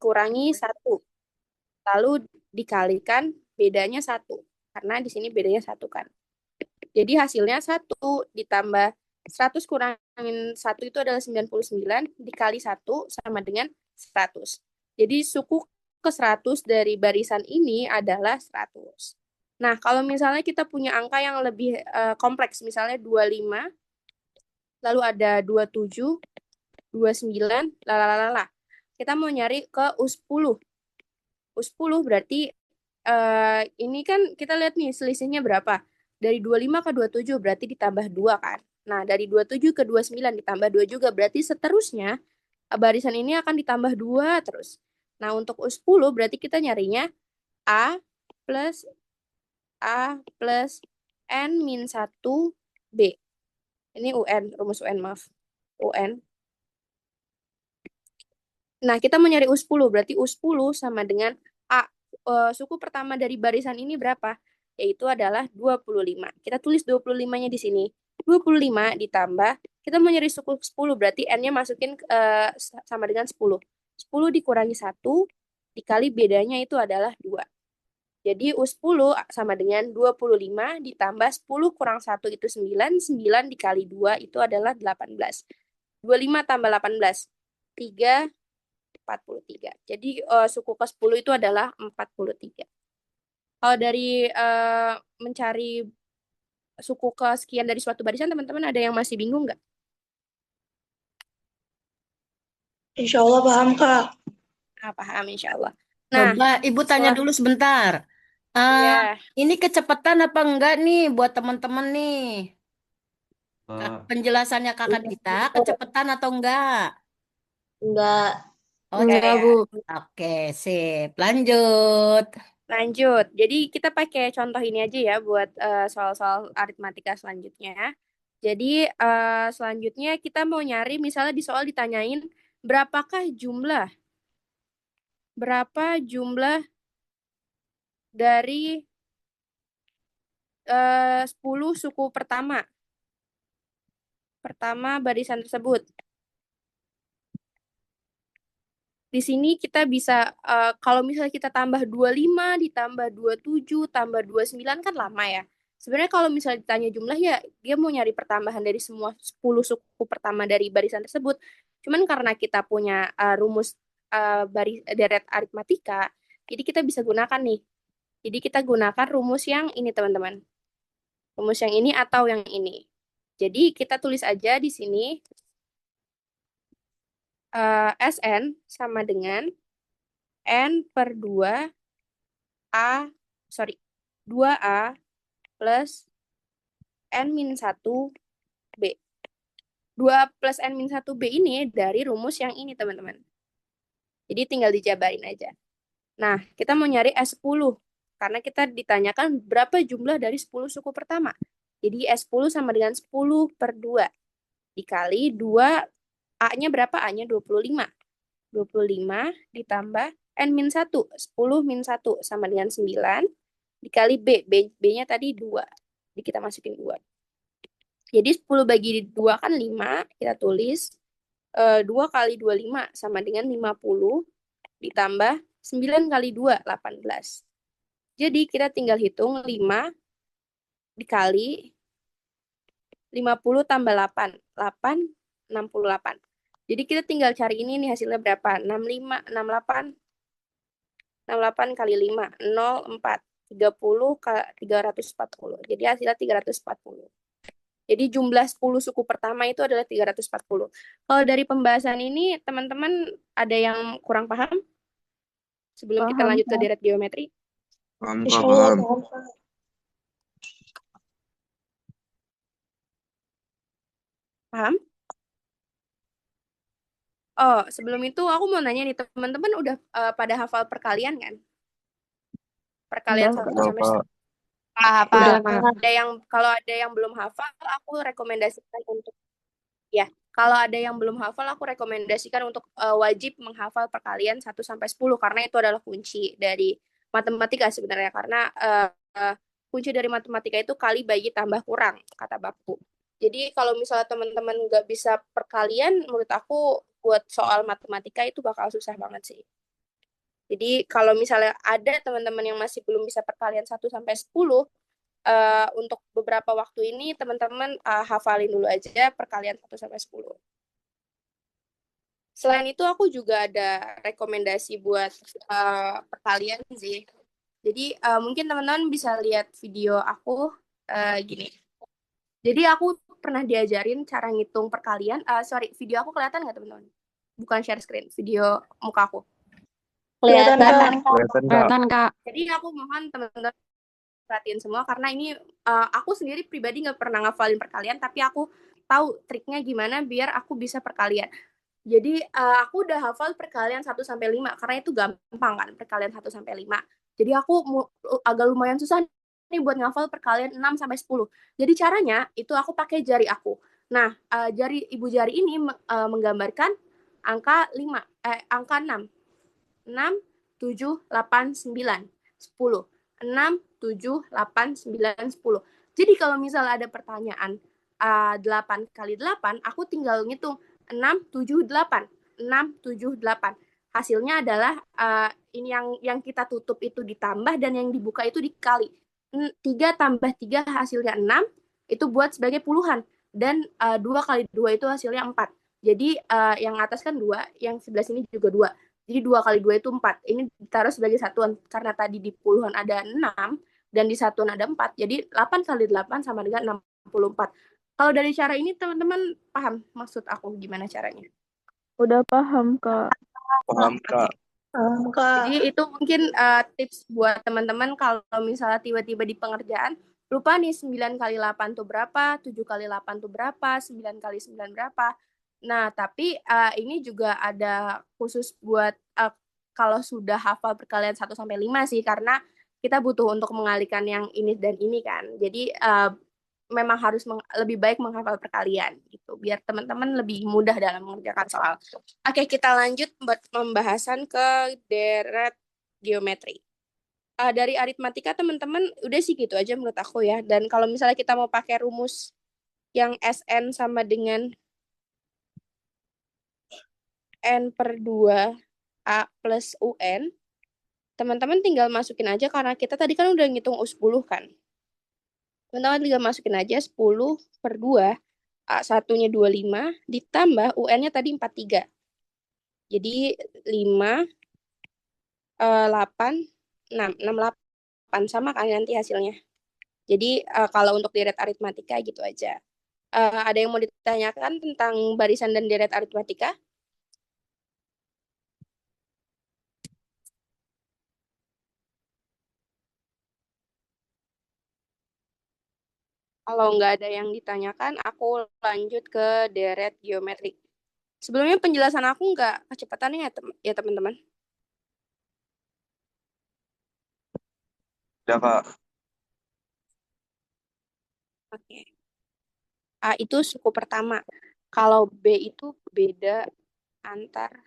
dikurangi 1. Lalu dikalikan bedanya 1. Karena di sini bedanya 1 kan. Jadi hasilnya 1 ditambah 100 kurangin 1 itu adalah 99, dikali 1 sama dengan 100. Jadi suku ke 100 dari barisan ini adalah 100. Nah, kalau misalnya kita punya angka yang lebih kompleks, misalnya 25, lalu ada 27, 29, lalalala. Kita mau nyari ke U10. U10 berarti ini kan kita lihat nih selisihnya berapa. Dari 25 ke 27 berarti ditambah 2 kan. Nah, dari 27 ke 29 ditambah 2 juga berarti seterusnya barisan ini akan ditambah 2 terus. Nah, untuk U10 berarti kita nyarinya A plus A plus N min 1 B. Ini UN, rumus UN maaf. UN. Nah, kita mau nyari U10, berarti U10 sama dengan A. Suku pertama dari barisan ini berapa? Yaitu adalah 25. Kita tulis 25-nya di sini. 25 ditambah, kita mau nyari suku 10, berarti N-nya masukin sama dengan 10. 10 dikurangi 1, dikali bedanya itu adalah 2. Jadi U10 sama dengan 25 ditambah 10 kurang 1 itu 9, 9 dikali 2 itu adalah 18. 25 tambah 18, 43. Jadi suku ke-10 itu adalah 43. Kalau dari mencari suku kesekian dari suatu barisan, teman-teman ada yang masih bingung nggak? Insya Allah paham, Kak. Ah, paham, insya Allah. Nah, Coba Ibu tanya setelah, dulu sebentar. Eh, ya, ini kecepatan apa enggak nih buat teman-teman nih? Penjelasannya Kakak Dita, kecepatan atau enggak? Enggak. Oh, enggak Enggak, ya. Bu. oke, sip. Lanjut. Lanjut. Jadi kita pakai contoh ini aja ya buat soal-soal aritmatika selanjutnya. Jadi selanjutnya kita mau nyari misalnya di soal ditanyain berapa jumlah dari 10 suku pertama barisan tersebut. Di sini kita bisa kalau misalnya kita tambah 25 ditambah 27 tambah 29 kan lama ya. Sebenarnya kalau misalnya ditanya jumlah ya dia mau nyari pertambahan dari semua 10 suku pertama dari barisan tersebut. Cuman karena kita punya rumus deret aritmatika, jadi kita bisa gunakan nih. Jadi kita gunakan rumus yang ini teman-teman. Rumus yang ini atau yang ini. Jadi kita tulis aja di sini Sn sama dengan N per 2 A, sorry, 2A plus N min 1 B. 2 plus N min 1 B ini dari rumus yang ini, teman-teman. Jadi tinggal dijabarin aja. Nah, kita mau nyari S10. Karena kita ditanyakan berapa jumlah dari 10 suku pertama. Jadi S10 sama dengan 10 per 2. Dikali 2, A-nya berapa? A-nya 25. 25 ditambah N min 1. 10 min 1 sama dengan 9. Dikali B. B-nya tadi 2. Jadi kita masukin 2. Jadi 10 bagi 2 kan 5. Kita tulis 2 kali 25 sama dengan 50. Ditambah 9 kali 2, 18. Jadi kita tinggal hitung 5 dikali 50 tambah 8. 8, 68. Jadi kita tinggal cari ini nih hasilnya berapa? 65, 68. 68 kali 5, 0, 4. 30 ke 340. Jadi hasilnya 340. Jadi jumlah 10 suku pertama itu adalah 340. Kalau dari pembahasan ini, teman-teman ada yang kurang paham sebelum kita Paham, lanjut ke Kak. deret geometri? Paham, Insya Kak, Allah paham. paham, Kak. Paham? Oh, sebelum itu aku mau nanya nih, teman-teman udah pada hafal perkalian kan? Perkalian Udah, 1 Udah, sampai Kak. hafal. udah, Udah, Kak. Kak. Kalau ada yang belum hafal, aku rekomendasikan untuk ya. Kalau ada yang belum hafal, aku rekomendasikan untuk wajib menghafal perkalian 1 sampai 10 karena itu adalah kunci dari matematika sebenarnya karena kunci dari matematika itu kali bagi tambah kurang kata baku. Jadi kalau misalnya teman-teman nggak bisa perkalian, menurut aku buat soal matematika itu bakal susah banget sih. Jadi kalau misalnya ada teman-teman yang masih belum bisa perkalian 1 sampai 10, untuk beberapa waktu ini teman-teman hafalin dulu aja perkalian 1 sampai 10. Selain itu aku juga ada rekomendasi buat perkalian sih. Jadi mungkin teman-teman bisa lihat video aku gini. Jadi aku pernah diajarin cara ngitung perkalian. Sorry, video aku kelihatan nggak teman-teman? Bukan share screen, video muka aku. Kelihatan, Kelihatan. Kak. Kelihatan, Kak. Kelihatan, Kak. Jadi aku mohon teman-teman perhatiin semua karena ini aku sendiri pribadi nggak pernah ngafalin perkalian, tapi aku tahu triknya gimana biar aku bisa perkalian. Jadi aku udah hafal perkalian 1 sampai 5 karena itu gampang kan perkalian 1 sampai 5. Jadi aku agak lumayan susah nih buat ngafal perkalian 6 sampai 10. Jadi caranya itu aku pakai jari aku. Nah, jari ibu jari ini menggambarkan angka 5, angka 6. 6, 7, 8, 9, 10. 6, 7, 8, 9, 10. Jadi kalau misalnya ada pertanyaan 8 kali 8, aku tinggal ngitung 6, 7, 8. 6, 7, 8. Hasilnya adalah ini yang kita tutup itu ditambah dan yang dibuka itu dikali. 3 tambah 3 hasilnya 6, itu buat sebagai puluhan. Dan 2 kali 2 itu hasilnya 4. Jadi yang atas kan 2, yang sebelah sini juga 2. Jadi 2 kali 2 itu 4. Ini ditaruh sebagai satuan. Karena tadi di puluhan ada 6, dan di satuan ada 4. Jadi 8 kali 8 sama dengan 64. Kalau dari cara ini teman-teman paham maksud aku gimana caranya? Udah paham, Kak. Paham, Kak. Jadi itu mungkin tips buat teman-teman kalau misalnya tiba-tiba di pengerjaan, lupa nih 9 kali 8 tuh berapa, 7 kali 8 tuh berapa, 9 kali 9 berapa. Nah, tapi ini juga ada khusus buat kalau sudah hafal perkalian 1 sampai 5 sih, karena kita butuh untuk mengalihkan yang ini dan ini kan. Jadi memang harus lebih baik menghafal perkalian gitu, biar teman-teman lebih mudah dalam mengerjakan soal. Oke, kita lanjut buat pembahasan ke deret geometri. Dari aritmatika teman-teman udah sih gitu aja menurut aku ya. Dan kalau misalnya kita mau pakai rumus yang SN sama dengan N per 2 A plus UN, teman-teman tinggal masukin aja karena kita tadi kan udah ngitung U10 kan. Teman-teman tinggal masukin aja 10 per 2, A1-nya 25, ditambah UN-nya tadi 43. Jadi 5, 8, 6, 8 sama kan nanti hasilnya. Jadi kalau untuk deret aritmatika gitu aja. Ada yang mau ditanyakan tentang barisan dan deret aritmatika? Kalau nggak ada yang ditanyakan, aku lanjut ke deret geometri. Sebelumnya penjelasan aku nggak kecepatan ya teman-teman. Udah, Kak. Oke. A itu suku pertama. Kalau B itu beda antar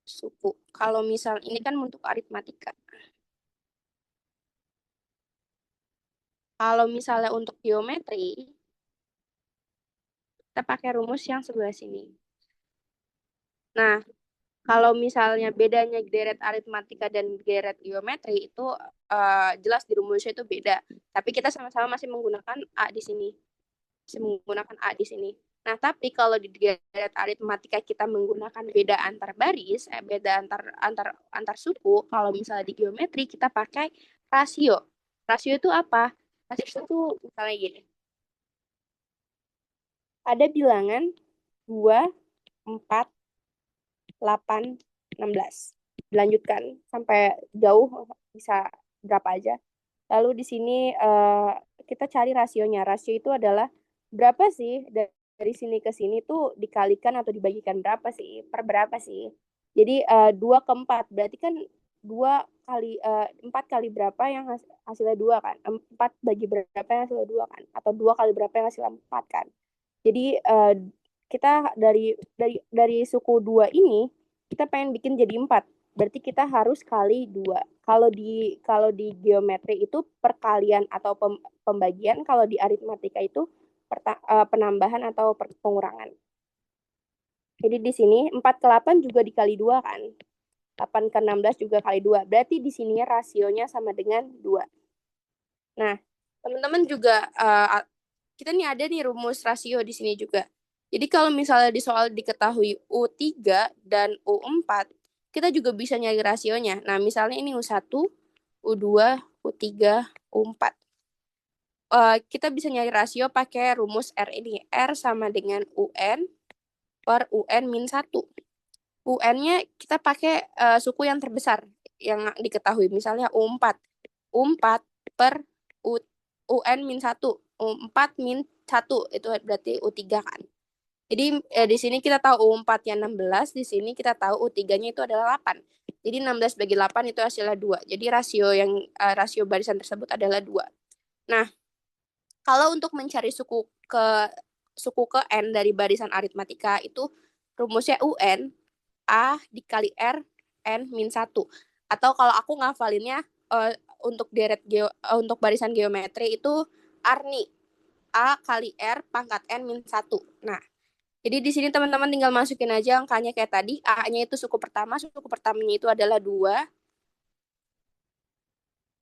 suku. Kalau misal ini kan untuk aritmatika. Kalau misalnya untuk geometri, kita pakai rumus yang sebelah sini. Nah, kalau misalnya bedanya deret aritmatika dan deret geometri itu jelas di rumusnya itu beda. Tapi kita sama-sama masih menggunakan A di sini. Masih menggunakan A di sini. Nah, tapi kalau di deret aritmatika kita menggunakan beda antar baris, beda antar suku. Kalau misalnya di geometri kita pakai rasio. Rasio itu apa? Rasio itu misalnya gini. Ada bilangan 2, 4, 8, 16. Dilanjutkan sampai jauh bisa berapa aja. Lalu di sini kita cari rasionya. Rasio itu adalah berapa sih dari sini ke sini tuh dikalikan atau dibagikan berapa sih? Per berapa sih? Jadi 2 ke 4. Berarti kan 2 kali 4 kali berapa yang hasilnya 2 kan? 4 bagi berapa yang hasilnya 2 kan? Atau 2 kali berapa yang hasilnya 4 kan? Jadi kita dari suku 2 ini kita pengen bikin jadi 4. Berarti kita harus kali 2. Kalau di geometri itu perkalian atau pembagian, kalau di aritmatika itu penambahan atau pengurangan. Jadi di sini 4 ke 8 juga dikali 2 kan. 8 ke 16 juga kali 2. Berarti di sininya rasionya sama dengan 2. Nah, teman-teman juga kita nih ada nih rumus rasio di sini juga. Jadi kalau misalnya di soal diketahui U3 dan U4, kita juga bisa nyari rasionya. Nah, misalnya ini U1, U2, U3, U4. Kita bisa nyari rasio pakai rumus R ini. R sama dengan UN per UN min 1. UN-nya kita pakai suku yang terbesar yang diketahui. Misalnya U4. U4 per U, UN min 1. U4 min 1. Itu berarti U3 kan. Jadi di sini kita tahu U4-nya 16. Di sini kita tahu U3-nya itu adalah 8. Jadi 16 bagi 8 itu hasilnya 2. Jadi rasio barisan tersebut adalah 2. Nah, kalau untuk mencari suku ke N dari barisan aritmatika itu rumusnya UN A dikali R N min 1. Atau kalau aku ngafalinnya untuk barisan geometri itu Arni A kali R pangkat N min 1. Nah, jadi di sini teman-teman tinggal masukin aja angkanya kayak tadi. A-nya itu suku pertamanya itu adalah 2.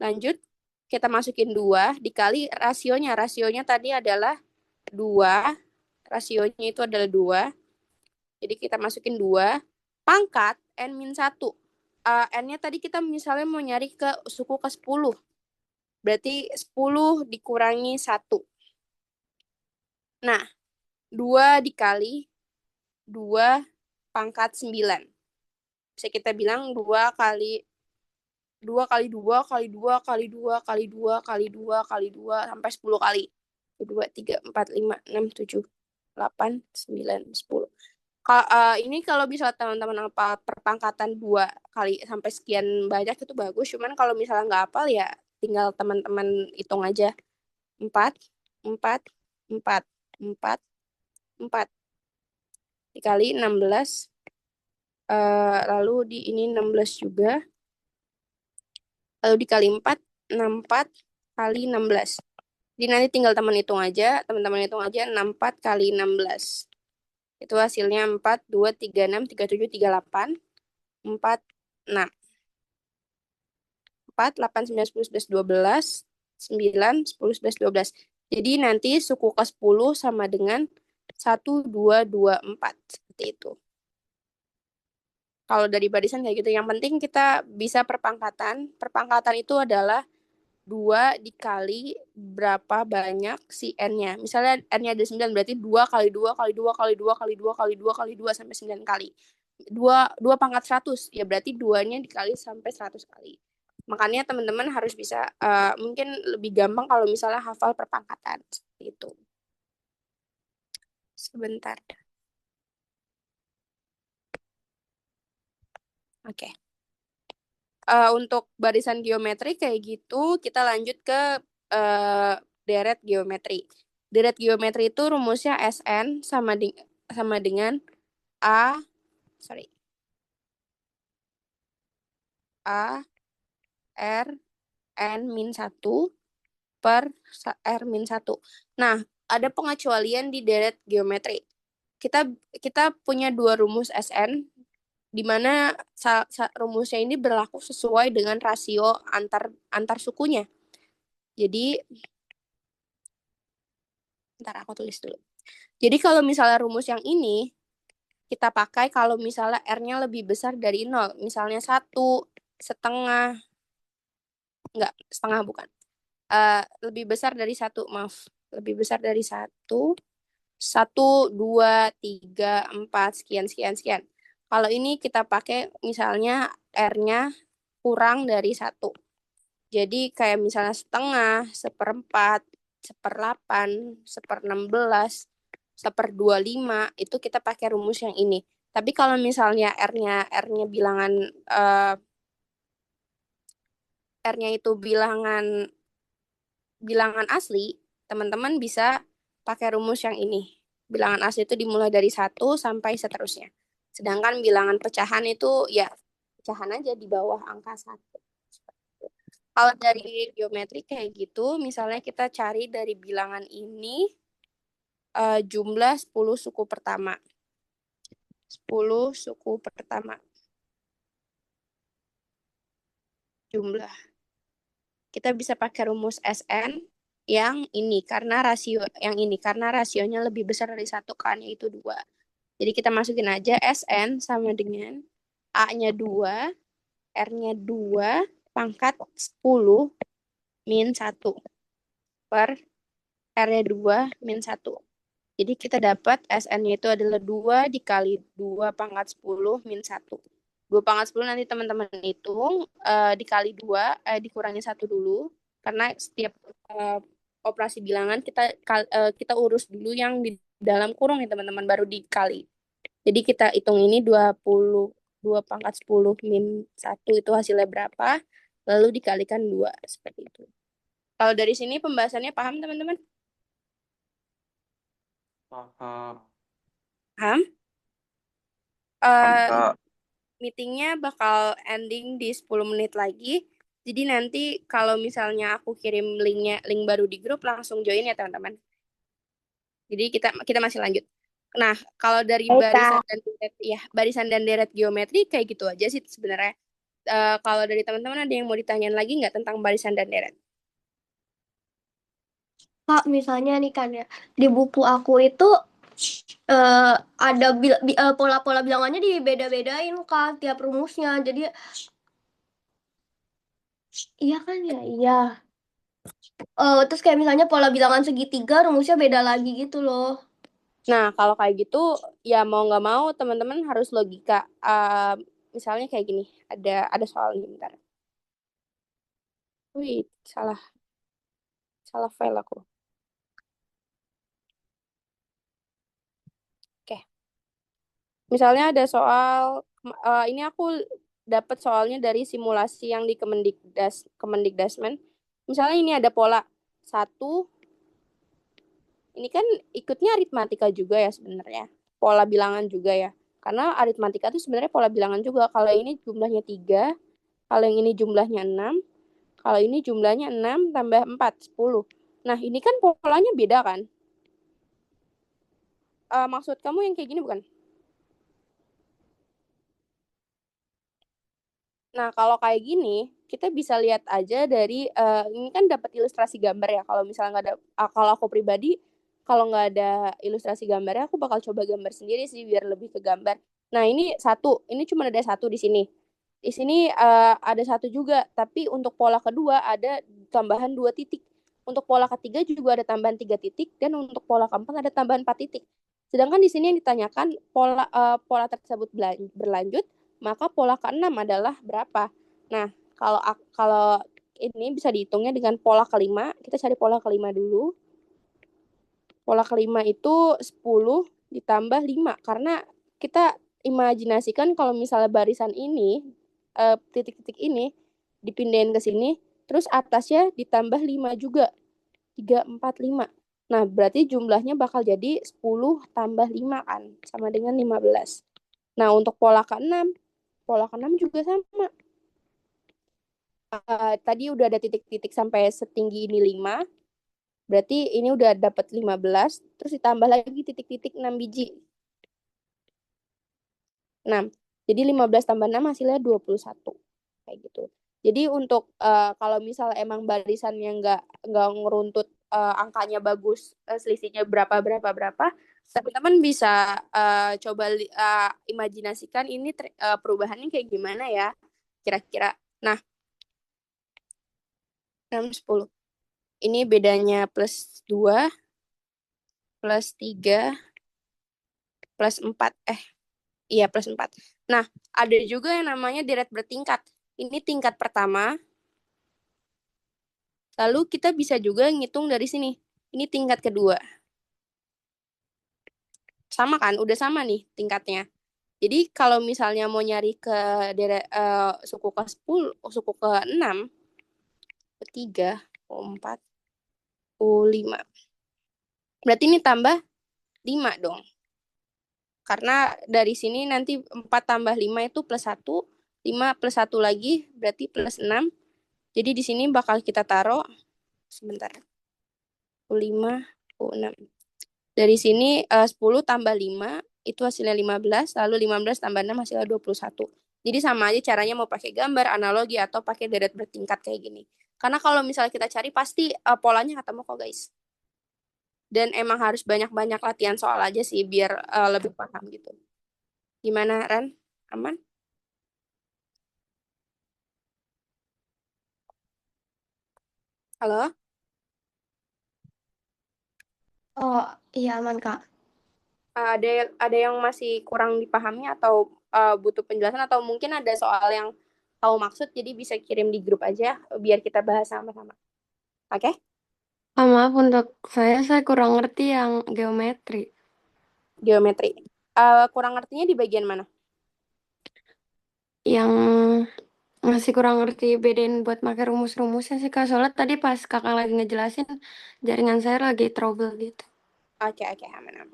Lanjut, kita masukin 2 dikali rasionya. Rasionya tadi adalah 2. Rasionya itu adalah 2. Jadi kita masukin 2. Pangkat N min 1. N-nya tadi kita misalnya mau nyari ke suku ke 10. Berarti 10 dikurangi 1. Nah, 2 dikali 2 pangkat 9. Bisa kita bilang 2 kali 2 kali 2 kali 2 kali 2 kali 2 kali 2 kali 2 sampai 10 kali. 2, 3, 4, 5, 6, 7, 8, 9, 10. Ini kalau bisa teman-teman apa perpangkatan 2 kali sampai sekian banyak itu bagus. Cuman kalau misalnya nggak hafal ya tinggal teman-teman hitung aja. 4, 4, 4, 4, 4. Dikali 16. Lalu di ini 16 juga. Lalu dikali 4, 64 kali 16. Jadi nanti tinggal teman-teman hitung aja 64 kali 16. Itu hasilnya 4, 2, 3, 6, 3, 7, 3, 8, 4, 6. 4, 8, 9, 10, 11, 12, 9, 10, 11, 12. Jadi nanti suku ke 10 sama dengan 1, 2, 2, 4. Seperti itu. Kalau dari barisan kayak gitu. Yang penting kita bisa perpangkatan. Perpangkatan itu adalah 2 dikali berapa banyak si N-nya. Misalnya N-nya ada 9, berarti 2 kali 2 kali 2 kali 2 kali 2 kali 2 kali 2 sampai 9 kali. 2 pangkat 100, ya berarti 2-nya dikali sampai 100 kali. Makanya teman-teman harus bisa, mungkin lebih gampang kalau misalnya hafal perpangkatan. Seperti itu. Sebentar. Oke. Untuk barisan geometri kayak gitu, kita lanjut ke deret geometri. Deret geometri itu rumusnya Sn sama dengan A, sorry, A, R, N min 1 per R min 1. Nah, ada pengecualian di deret geometri. Kita punya 2 rumus Sn, di mana rumusnya ini berlaku sesuai dengan rasio antar sukunya. Jadi, ntar aku tulis dulu. Jadi kalau misalnya rumus yang ini kita pakai kalau misalnya R-nya lebih besar dari 0. Misalnya 1, setengah, enggak, setengah bukan. Lebih besar dari 1, maaf. Lebih besar dari 1, 1, 2, 3, 4, sekian, sekian, sekian. Kalau ini kita pakai misalnya R-nya kurang dari 1. Jadi kayak misalnya setengah, 1/4, 1/8, 1/16, 1/25, itu kita pakai rumus yang ini. Tapi kalau misalnya R-nya R-nya itu bilangan asli, teman-teman bisa pakai rumus yang ini. Bilangan asli itu dimulai dari 1 sampai seterusnya. Sedangkan bilangan pecahan itu ya pecahan aja di bawah angka 1. Kalau dari geometri kayak gitu, misalnya kita cari dari bilangan ini jumlah 10 suku pertama. 10 suku pertama. Jumlah. Kita bisa pakai rumus SN yang ini karena rasionya lebih besar dari 1 kan, yaitu 2. Jadi kita masukin aja SN sama dengan A-nya 2, R-nya 2 pangkat 10 min 1 per R-nya 2 min 1. Jadi kita dapat SN-nya itu adalah 2 dikali 2 pangkat 10 min 1. 2 pangkat 10 nanti teman-teman hitung, dikali 2, dikurangi 1 dulu. Karena setiap operasi bilangan kita urus dulu yang di dalam kurung ya teman-teman, baru dikali. Jadi kita hitung ini 2 pangkat 10 min 1 itu hasilnya berapa, lalu dikalikan 2, seperti itu. Kalau dari sini pembahasannya paham teman-teman? Paham. Paham? Paham, Kak. Meetingnya bakal ending di 10 menit lagi. Jadi nanti kalau misalnya aku kirim link baru di grup, langsung join ya teman-teman. Jadi kita masih lanjut. Nah, kalau dari barisan dan deret geometri kayak gitu aja sih sebenarnya. Kalau dari teman-teman ada yang mau ditanyain lagi nggak tentang barisan dan deret? Kak, misalnya nih kan ya, di buku aku itu ada pola-pola bilangannya dibeda-bedain Kak, tiap rumusnya. Jadi, iya kan ya, iya. Terus kayak misalnya pola bilangan segitiga, rumusnya beda lagi gitu loh. Nah, kalau kayak gitu, ya mau nggak mau teman-teman harus logika. Misalnya kayak gini, ada soal nih, bentar. Wih, salah file aku. Oke. Misalnya ada soal, ini aku dapat soalnya dari simulasi yang di Kemendikdasmen. Misalnya ini ada pola 1, ini kan ikutnya aritmatika juga ya sebenarnya. Pola bilangan juga ya. Karena aritmatika itu sebenarnya pola bilangan juga. Kalau ini jumlahnya 3, kalau yang ini jumlahnya 6, kalau ini jumlahnya 6 tambah 4, 10. Nah, ini kan polanya beda kan? Maksud kamu yang kayak gini bukan? Nah, kalau kayak gini, kita bisa lihat aja dari, ini kan dapat ilustrasi gambar ya. Kalau misalnya nggak ada, kalau aku pribadi, kalau nggak ada ilustrasi gambarnya, aku bakal coba gambar sendiri sih, biar lebih ke gambar. Nah, ini cuma ada 1 di sini. Di sini ada 1 juga, tapi untuk pola kedua ada tambahan 2 titik. Untuk pola ketiga juga ada tambahan 3 titik, dan untuk pola keempat ada tambahan 4 titik. Sedangkan di sini yang ditanyakan pola tersebut berlanjut, maka pola ke-6 adalah berapa? Nah, kalau ini bisa dihitungnya dengan pola kelima. Kita cari pola kelima dulu. Pola kelima itu 10 ditambah 5. Karena kita imajinasikan kalau misalnya barisan ini, titik-titik ini, dipindahin ke sini, terus atasnya ditambah 5 juga. 3, 4, 5. Nah, berarti jumlahnya bakal jadi 10 tambah 5 kan, sama dengan 15. Nah, untuk pola ke-6 juga sama. Tadi udah ada titik-titik sampai setinggi ini 5. Berarti ini udah dapat 15, terus ditambah lagi titik-titik 6 biji. 6. Jadi 15 tambah 6 hasilnya 21. Kayak gitu. Jadi untuk kalau misalnya emang barisannya nggak ngeruntut, angkanya bagus, selisihnya berapa, teman-teman bisa coba imajinasikan ini perubahannya kayak gimana ya kira-kira. Nah, 6, 10. Ini bedanya plus 2, plus 3, plus 4. Iya, plus 4. Nah, ada juga yang namanya deret bertingkat. Ini tingkat pertama. Lalu kita bisa juga ngitung dari sini. Ini tingkat kedua. Sama kan? Udah sama nih tingkatnya. Jadi kalau misalnya mau nyari ke suku ke-10, suku ke-6, ke-3, ke-4, ke-5. Berarti ini tambah 5 dong. Karena dari sini nanti 4 tambah 5 itu plus 1, 5 plus 1 lagi berarti plus 6. Jadi di sini bakal kita taruh, sebentar, 5, 6. Dari sini 10 tambah 5 itu hasilnya 15, lalu 15 tambah 6 hasilnya 21. Jadi sama aja caranya mau pakai gambar, analogi, atau pakai deret bertingkat kayak gini. Karena kalau misalnya kita cari, pasti polanya ketemu kok guys. Dan emang harus banyak-banyak latihan soal aja sih, biar lebih paham gitu. Gimana, Ran? Aman? Halo? Oh, iya aman, Kak. Ada yang masih kurang dipahami atau butuh penjelasan, atau mungkin ada soal yang tahu maksud, jadi bisa kirim di grup aja biar kita bahas sama-sama. Oke? Maaf untuk saya kurang ngerti yang geometri. Geometri. Kurang ngertinya di bagian mana? Yang masih kurang ngerti bedain buat pakai rumus-rumusnya sih Kak. Soalnya tadi pas kakak lagi ngejelasin, jaringan saya lagi trouble gitu. Oke, aman.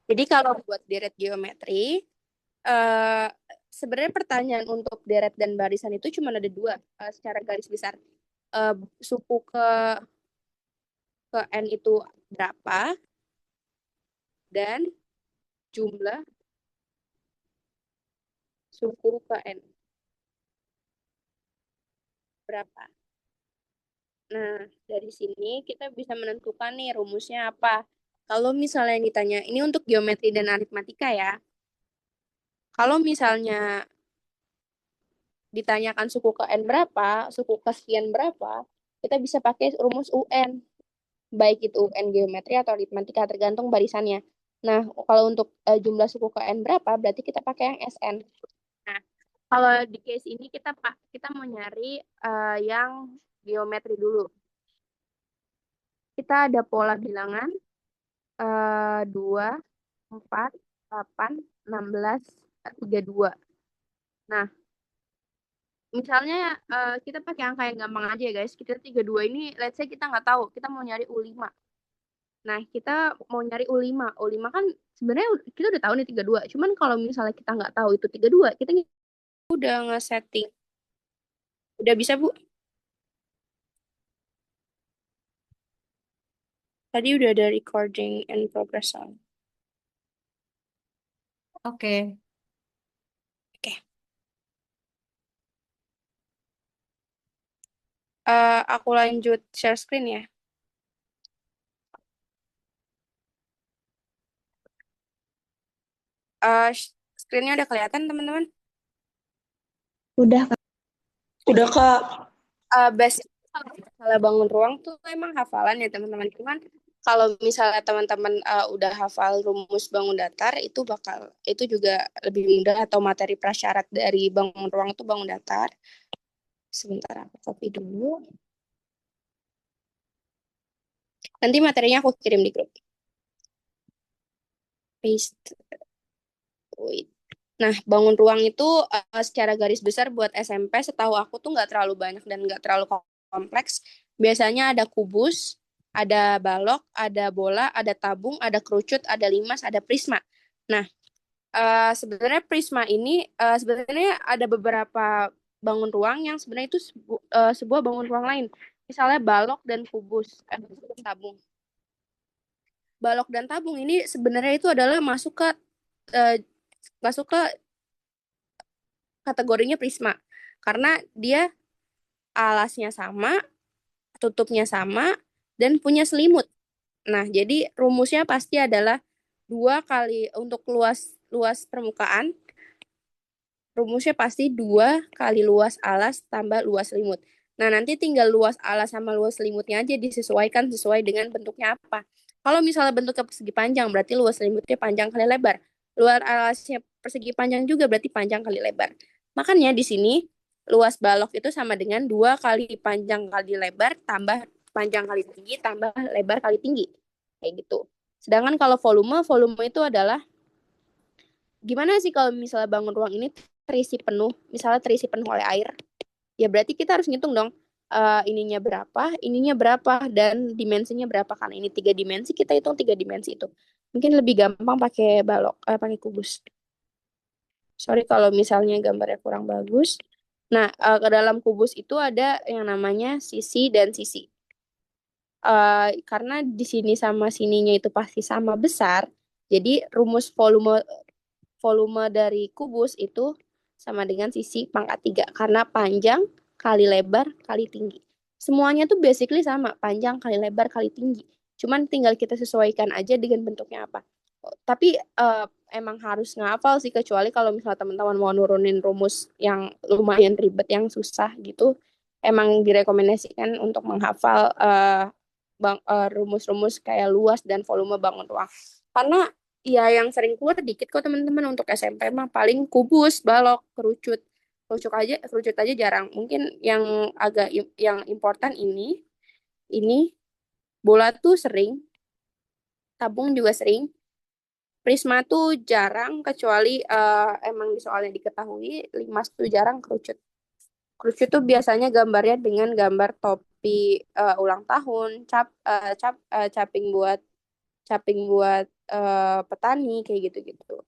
Jadi kalau buat deret geometri, eh sebenarnya pertanyaan untuk deret dan barisan itu cuma ada dua secara garis besar. Eh, Suku ke N itu berapa, dan jumlah suku ke N berapa. Nah, dari sini kita bisa menentukan nih rumusnya apa. Kalau misalnya ditanya, ini untuk geometri dan aritmatika ya. Kalau misalnya ditanyakan suku ke N berapa, suku ke sekian berapa, kita bisa pakai rumus UN. Baik itu UN geometri atau aritmatika, tergantung barisannya. Nah, kalau untuk jumlah suku ke N berapa, berarti kita pakai yang SN. Nah, kalau di case ini kita mau nyari yang geometri dulu. Kita ada pola bilangan 2, 4, 8, 16, 32. Nah, misalnya kita pakai angka yang gampang aja ya guys. Kita 32 ini, let's say kita nggak tahu, kita mau nyari U5. Nah, kita mau nyari U5. U5 kan sebenarnya kita udah tahu nih 32. Cuman kalau misalnya kita nggak tahu itu 32, kita udah nge-setting. Udah bisa, Bu? Tadi udah ada recording and progress sound. Oke. Oke. Aku lanjut share screen ya. Screennya udah kelihatan, teman-teman? Udah, Kak. Udah, Kak. Basic kalau misalnya bangun ruang tuh emang hafalan ya teman-teman. Cuman kalau misalnya teman-teman udah hafal rumus bangun datar, itu juga lebih mudah, atau materi prasyarat dari bangun ruang itu bangun datar. Sebentar aku copy dulu. Nanti materinya aku kirim di grup. Paste. Wait. Nah, bangun ruang itu secara garis besar buat SMP, setahu aku tuh nggak terlalu banyak dan nggak terlalu kompleks. Biasanya ada kubus, ada balok, ada bola, ada tabung, ada kerucut, ada limas, ada prisma. Nah, sebenarnya prisma ini sebenarnya ada beberapa bangun ruang yang sebenarnya itu sebuah bangun ruang lain. Misalnya balok dan kubus, tabung. Balok dan tabung ini sebenarnya itu adalah masuk ke eh, kategorinya prisma karena dia alasnya sama, tutupnya sama, dan punya selimut. Nah, jadi rumusnya pasti adalah 2 kali untuk luas permukaan. Rumusnya pasti 2 kali luas alas tambah luas selimut. Nah, nanti tinggal luas alas sama luas selimutnya aja disesuaikan sesuai dengan bentuknya apa. Kalau misalnya bentuknya persegi panjang, berarti luas selimutnya panjang kali lebar. Luas alasnya persegi panjang juga, berarti panjang kali lebar. Makanya di sini luas balok itu sama dengan 2 kali panjang kali lebar tambah panjang kali tinggi tambah lebar kali tinggi. Kayak gitu. Sedangkan kalau volume itu adalah gimana sih kalau misalnya bangun ruang ini terisi penuh, misalnya terisi penuh oleh air, ya berarti kita harus ngitung dong ininya berapa, dan dimensinya berapa. Karena ini 3 dimensi, kita hitung 3 dimensi itu. Mungkin lebih gampang pakai pakai kubus. Sorry kalau misalnya gambarnya kurang bagus. Nah, ke dalam kubus itu ada yang namanya sisi dan sisi. Karena di sini sama sininya itu pasti sama besar, jadi rumus volume volume dari kubus itu sama dengan sisi pangkat 3 karena panjang kali lebar kali tinggi. Semuanya tuh basically sama, panjang kali lebar kali tinggi. Cuman tinggal kita sesuaikan aja dengan bentuknya apa. Tapi emang harus ngafal sih, kecuali kalau misalnya teman-teman mau nurunin rumus yang lumayan ribet, yang susah gitu, emang direkomendasikan untuk menghafal rumus-rumus kayak luas dan volume bangun ruang. Karena ya yang sering keluar dikit kok teman-teman. Untuk SMP mah paling kubus, balok, kerucut. Kerucut aja jarang. Mungkin yang agak yang important ini bola tuh sering, tabung juga sering. Prisma tuh jarang, kecuali emang di soalnya diketahui. Limas tuh jarang, kerucut. Kerucut tuh biasanya gambarnya dengan gambar topi ulang tahun, caping buat petani kayak gitu-gitu.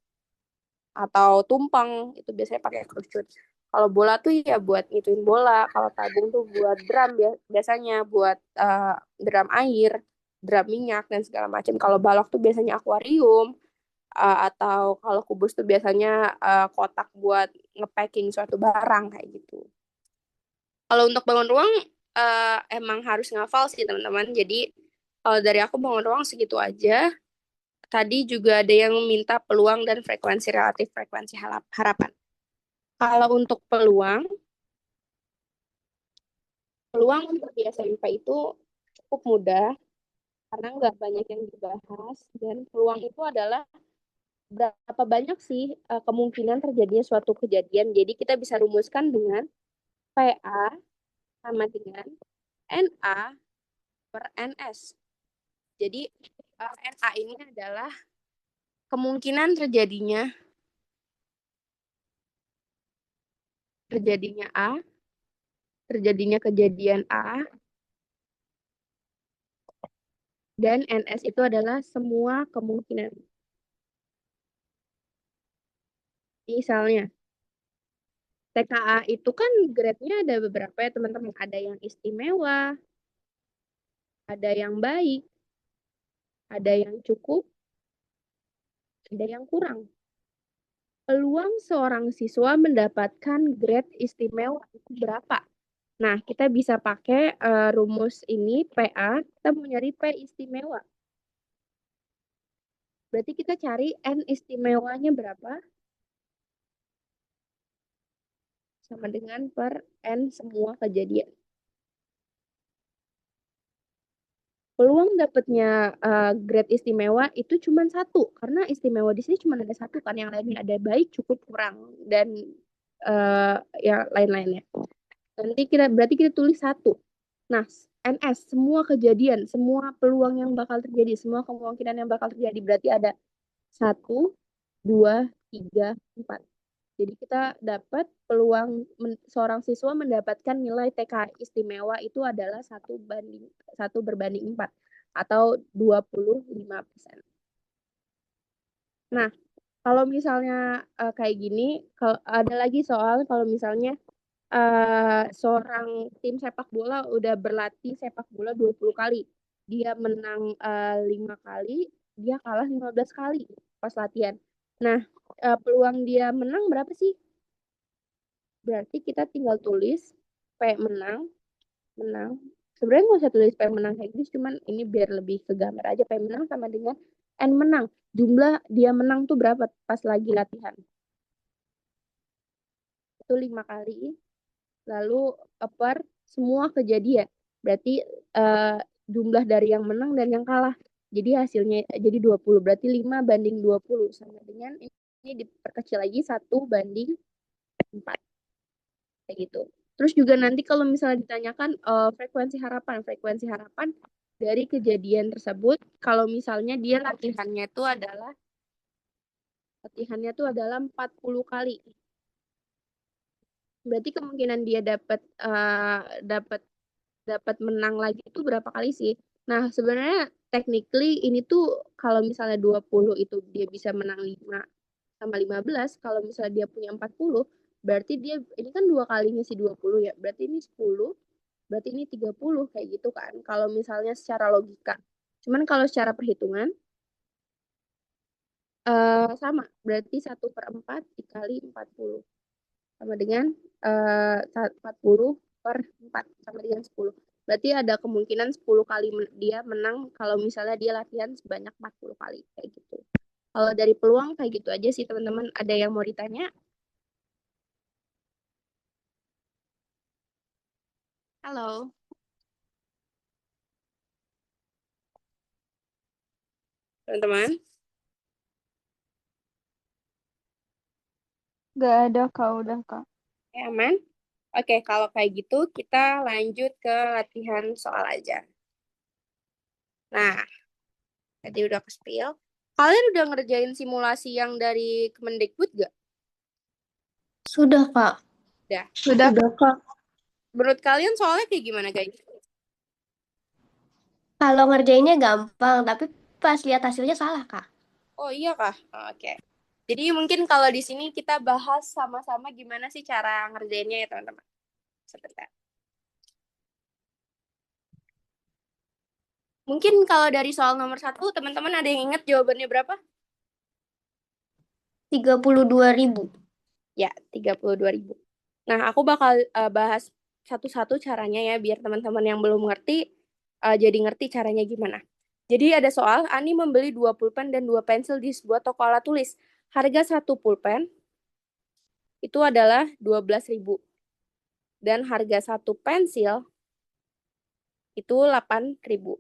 Atau tumpeng itu biasanya pakai kerucut. Kalau bola tuh ya buat ngituin bola. Kalau tabung tuh buat drum, biasanya buat drum air, drum minyak dan segala macam. Kalau balok tuh biasanya akuarium. Atau kalau kubus tuh biasanya kotak buat ngepacking suatu barang kayak gitu. Kalau untuk bangun ruang emang harus ngafal sih teman-teman. Jadi kalau dari aku bangun ruang segitu aja. Tadi juga ada yang minta peluang dan frekuensi relatif, frekuensi harapan. Kalau untuk peluang untuk di SMP itu cukup mudah karena nggak banyak yang dibahas, dan peluang itu adalah berapa banyak sih kemungkinan terjadinya suatu kejadian. Jadi kita bisa rumuskan dengan PA sama dengan NA per NS. Jadi NA ini adalah kemungkinan terjadinya terjadinya kejadian A, dan NS itu adalah semua kemungkinan. Misalnya TKA itu kan grade-nya ada beberapa ya teman-teman. Ada yang istimewa, ada yang baik, ada yang cukup, ada yang kurang. Peluang seorang siswa mendapatkan grade istimewa itu berapa? Nah, kita bisa pakai rumus ini PA, kita mau nyari P istimewa. Berarti kita cari N istimewanya berapa? Sama dengan per N semua kejadian. Peluang dapatnya grade istimewa itu cuma satu, karena istimewa di sini cuma ada satu kan, yang lainnya ada baik, cukup, kurang, dan ya lain-lainnya. Berarti kita tulis satu. Nah, NS semua kejadian, semua peluang yang bakal terjadi, semua kemungkinan yang bakal terjadi, berarti ada 1, 2, 3, 4. Jadi kita dapat peluang seorang siswa mendapatkan nilai TK istimewa itu adalah 1 berbanding 4 atau 25%. Nah, kalau misalnya kayak gini, kalau ada lagi soal kalau misalnya seorang tim sepak bola udah berlatih sepak bola 20 kali. Dia menang 5 kali, dia kalah 15 kali pas latihan. Nah, peluang dia menang berapa sih? Berarti kita tinggal tulis P menang. Sebenarnya nggak usah tulis P menang kayak gitu, cuman ini biar lebih ke gambar aja. P menang sama dengan N menang. Jumlah dia menang tuh berapa pas lagi latihan? Itu 5 kali. Lalu per semua kejadian. Berarti jumlah dari yang menang dan yang kalah. Jadi hasilnya jadi 20. Berarti 5 banding 20 sama dengan ini diperkecil lagi 1 banding 4. Kayak gitu. Terus juga nanti kalau misalnya ditanyakan frekuensi harapan dari kejadian tersebut, kalau misalnya dia latihannya itu adalah 40 kali. Berarti kemungkinan dia dapat menang lagi itu berapa kali sih? Nah, sebenarnya technically ini tuh kalau misalnya 20 itu dia bisa menang 5 sama 15, kalau misalnya dia punya 40, berarti dia ini kan 2 kalinya si 20 ya. Berarti ini 10, berarti ini 30 kayak gitu kan. Kalau misalnya secara logika. Cuman kalau secara perhitungan Sama, berarti 1/4 dikali 40. Sama dengan 40/4 sama dengan 10. Berarti ada kemungkinan 10 kali dia menang kalau misalnya dia latihan sebanyak 40 kali. Kayak gitu. Kalau dari peluang kayak gitu aja sih teman-teman. Ada yang mau ditanya? Halo. Teman-teman. Gak ada Kak, udah Kak. Aman? Oke, kalau kayak gitu kita lanjut ke latihan soal aja. Nah, tadi udah ke spill. Kalian udah ngerjain simulasi yang dari Kemendikbud gak? Sudah, Kak. Udah. Sudah Udah Kak. Menurut kalian soalnya kayak gimana guys? Kalau ngerjainnya gampang, tapi pas lihat hasilnya salah, Kak. Oh iya kah? Oke. Jadi mungkin kalau di sini kita bahas sama-sama gimana sih cara ngerjainnya ya teman-teman. Sebentar. Mungkin kalau dari soal nomor 1, teman-teman ada yang ingat jawabannya berapa? 32.000. Ya, 32.000. Nah, aku bakal bahas satu-satu caranya ya, biar teman-teman yang belum ngerti, jadi ngerti caranya gimana. Jadi ada soal, Ani membeli 2 pulpen dan 2 pensil di sebuah toko alat tulis. Harga 1 pulpen itu adalah 12.000. Dan harga 1 pensil itu 8.000.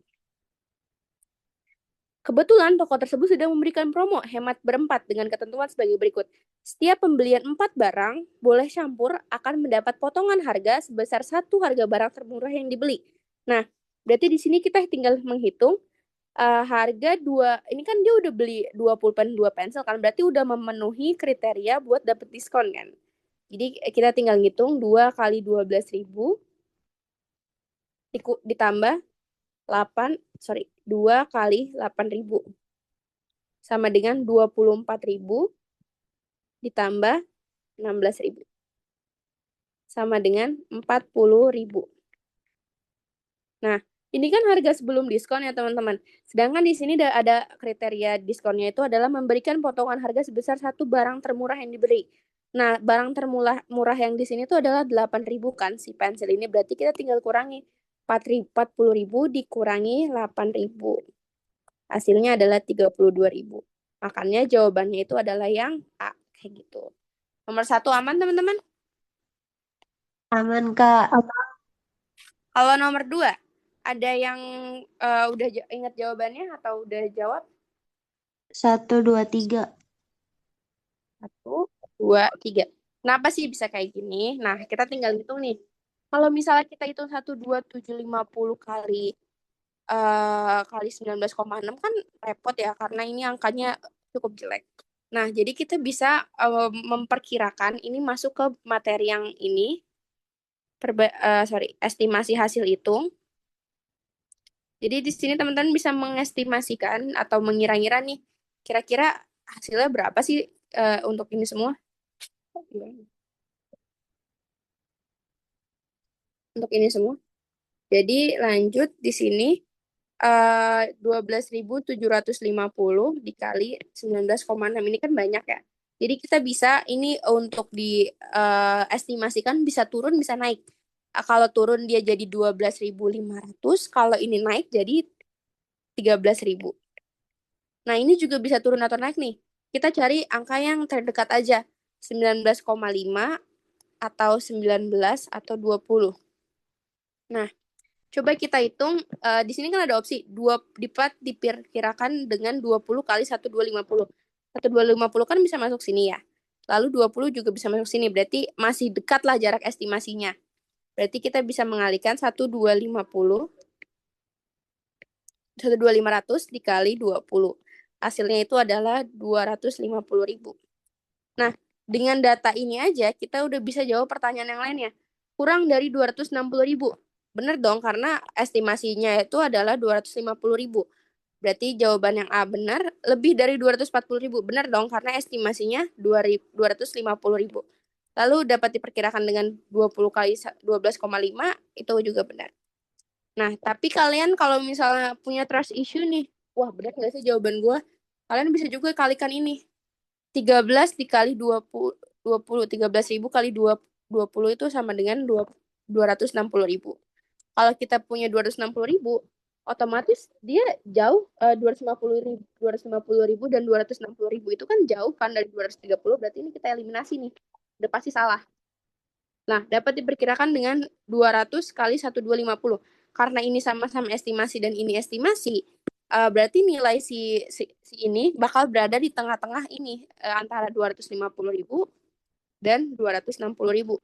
Kebetulan toko tersebut sedang memberikan promo hemat berempat dengan ketentuan sebagai berikut. Setiap pembelian 4 barang, boleh campur akan mendapat potongan harga sebesar 1 harga barang termurah yang dibeli. Nah, berarti di sini kita tinggal menghitung harga 2, ini kan dia udah beli 2 pulpen, 2 pensil kan, berarti udah memenuhi kriteria buat dapet diskon kan. Jadi kita tinggal ngitung 2 kali 12.000 ditambah 2 kali 8.000 sama dengan 24.000 ditambah 16.000 sama dengan 40.000. Nah, ini kan harga sebelum diskon ya teman-teman. Sedangkan di sini ada kriteria diskonnya itu adalah memberikan potongan harga sebesar 1 barang termurah yang dibeli. Nah, barang termurah yang di sini tuh adalah 8.000 kan si pensil ini. Berarti kita tinggal kurangi 40.000 dikurangi 8.000. Hasilnya adalah 32.000. Makanya jawabannya itu adalah yang A. Kayak gitu. Nomor 1 aman teman-teman? Aman, Kak. Kalau nomor 2, ada yang udah ingat jawabannya atau udah jawab? 1, 2, 3. 1, 2, 3. Kenapa sih bisa kayak gini? Nah, kita tinggal hitung nih. Kalau misalnya kita hitung 1, 2, 7, 50 kali 19,6 kan repot ya, karena ini angkanya cukup jelek. Nah, jadi kita bisa memperkirakan ini masuk ke materi yang ini, estimasi hasil hitung. Jadi di sini teman-teman bisa mengestimasikan atau mengira-ngira nih, kira-kira hasilnya berapa sih untuk ini semua? Untuk ini semua. Jadi lanjut di sini 12.750 dikali 19,6 ini kan banyak ya. Jadi kita bisa ini untuk estimasikan bisa turun bisa naik. Kalau turun dia jadi 12.500, kalau ini naik jadi 13.000. Nah, ini juga bisa turun atau naik nih. Kita cari angka yang terdekat aja. 19,5 atau 19 atau 20. Nah, coba kita hitung, di sini kan ada opsi 2 diperkirakan dengan 20 kali 1,250. 1,250 kan bisa masuk sini ya. Lalu 20 juga bisa masuk sini, berarti masih dekat lah jarak estimasinya. Berarti kita bisa mengalihkan 1,250 dikali 20. Hasilnya itu adalah 250.000. Nah, dengan data ini aja kita udah bisa jawab pertanyaan yang lainnya. Kurang dari 260.000. Bener dong, karena estimasinya itu adalah 250.000. Berarti jawaban yang A benar, lebih dari 240.000. Benar dong, karena estimasinya 250.000. Lalu dapat diperkirakan dengan 20 kali 12,5, itu juga benar. Nah, tapi kalian kalau misalnya punya trust issue nih, wah benar nggak sih jawaban gue? Kalian bisa juga kalikan ini. 13 dikali 20, 13.000 kali 20 itu sama dengan 260.000. Kalau kita punya 260.000, otomatis dia jauh 250.000 dan 260.000 itu kan jauh kan dari 230, berarti ini kita eliminasi nih. Udah pasti salah. Nah, dapat diperkirakan dengan 200 kali 1250. Karena ini sama-sama estimasi dan ini estimasi, berarti nilai si ini bakal berada di tengah-tengah ini, antara 250.000 dan 260.000.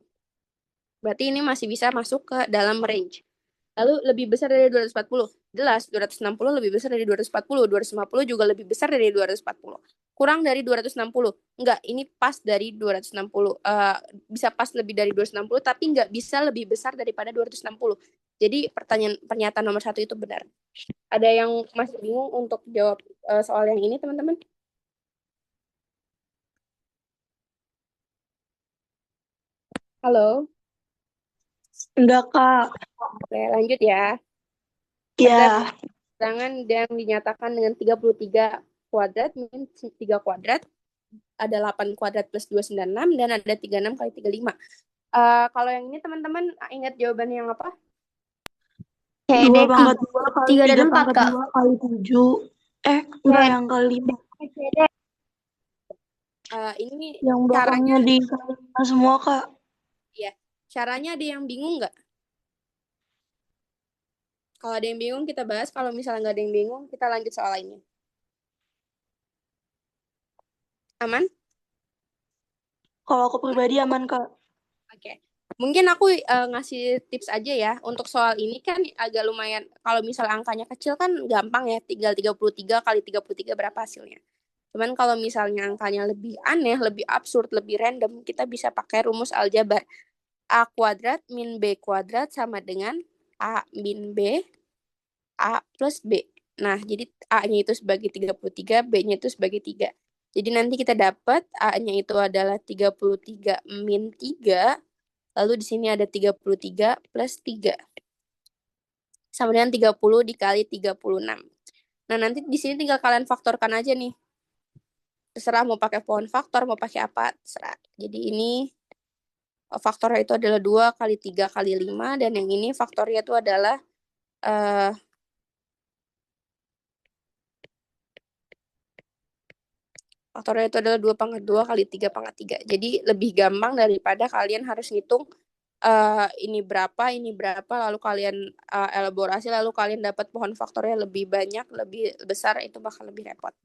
Berarti ini masih bisa masuk ke dalam range. Lalu lebih besar dari 240. Jelas, 260 lebih besar dari 240. 250 juga lebih besar dari 240. Kurang dari 260. Enggak, ini pas dari 260. Bisa pas lebih dari 260, tapi enggak bisa lebih besar daripada 260. Jadi pernyataan nomor 1 itu benar. Ada yang masih bingung untuk jawab soal yang ini, teman-teman? Halo? Enggak, Kak. Oke, lanjut ya. Ya, Keterangan yang dinyatakan dengan 33 kuadrat min 3 kuadrat, ada 8 kuadrat plus 296, dan ada 36 kali 35. Kalau yang ini teman-teman ingat jawabannya yang apa? 2 pangkat 2 kali 3 dan 3 4, pangkat Kak. 2 kali 7. Enggak, yang kali 5. Ini Yang belakangnya caranya, dikali 5 semua, Kak. ya, caranya ada yang bingung nggak? Kalau ada yang bingung kita bahas, kalau misalnya nggak ada yang bingung kita lanjut soal lainnya. Aman? Kalau aku pribadi aman, Kak. Oke. Mungkin aku ngasih tips aja ya. Untuk soal ini kan agak lumayan, kalau misal angkanya kecil kan gampang ya, tinggal 33 kali 33 berapa hasilnya. Cuman kalau misalnya angkanya lebih aneh, lebih absurd, lebih random, kita bisa pakai rumus aljabar. A kuadrat min B kuadrat sama dengan A min B, A plus B. Nah, jadi A-nya itu sebagai 33, B-nya itu sebagai 3. Jadi nanti kita dapat A-nya itu adalah 33 min 3, lalu di sini ada 33 plus 3. Sama dengan 30 dikali 36. Nah, nanti di sini tinggal kalian faktorkan aja nih. Terserah mau pakai pohon faktor, mau pakai apa, terserah. Jadi ini faktornya itu adalah 2 kali 3 kali 5, dan yang ini faktornya itu adalah faktornya itu adalah 2 pangkat 2 kali 3 pangkat 3. Jadi lebih gampang daripada kalian harus ngitung ini berapa, lalu kalian elaborasi, lalu kalian dapat pohon faktornya lebih banyak, lebih besar, itu bakal lebih repot.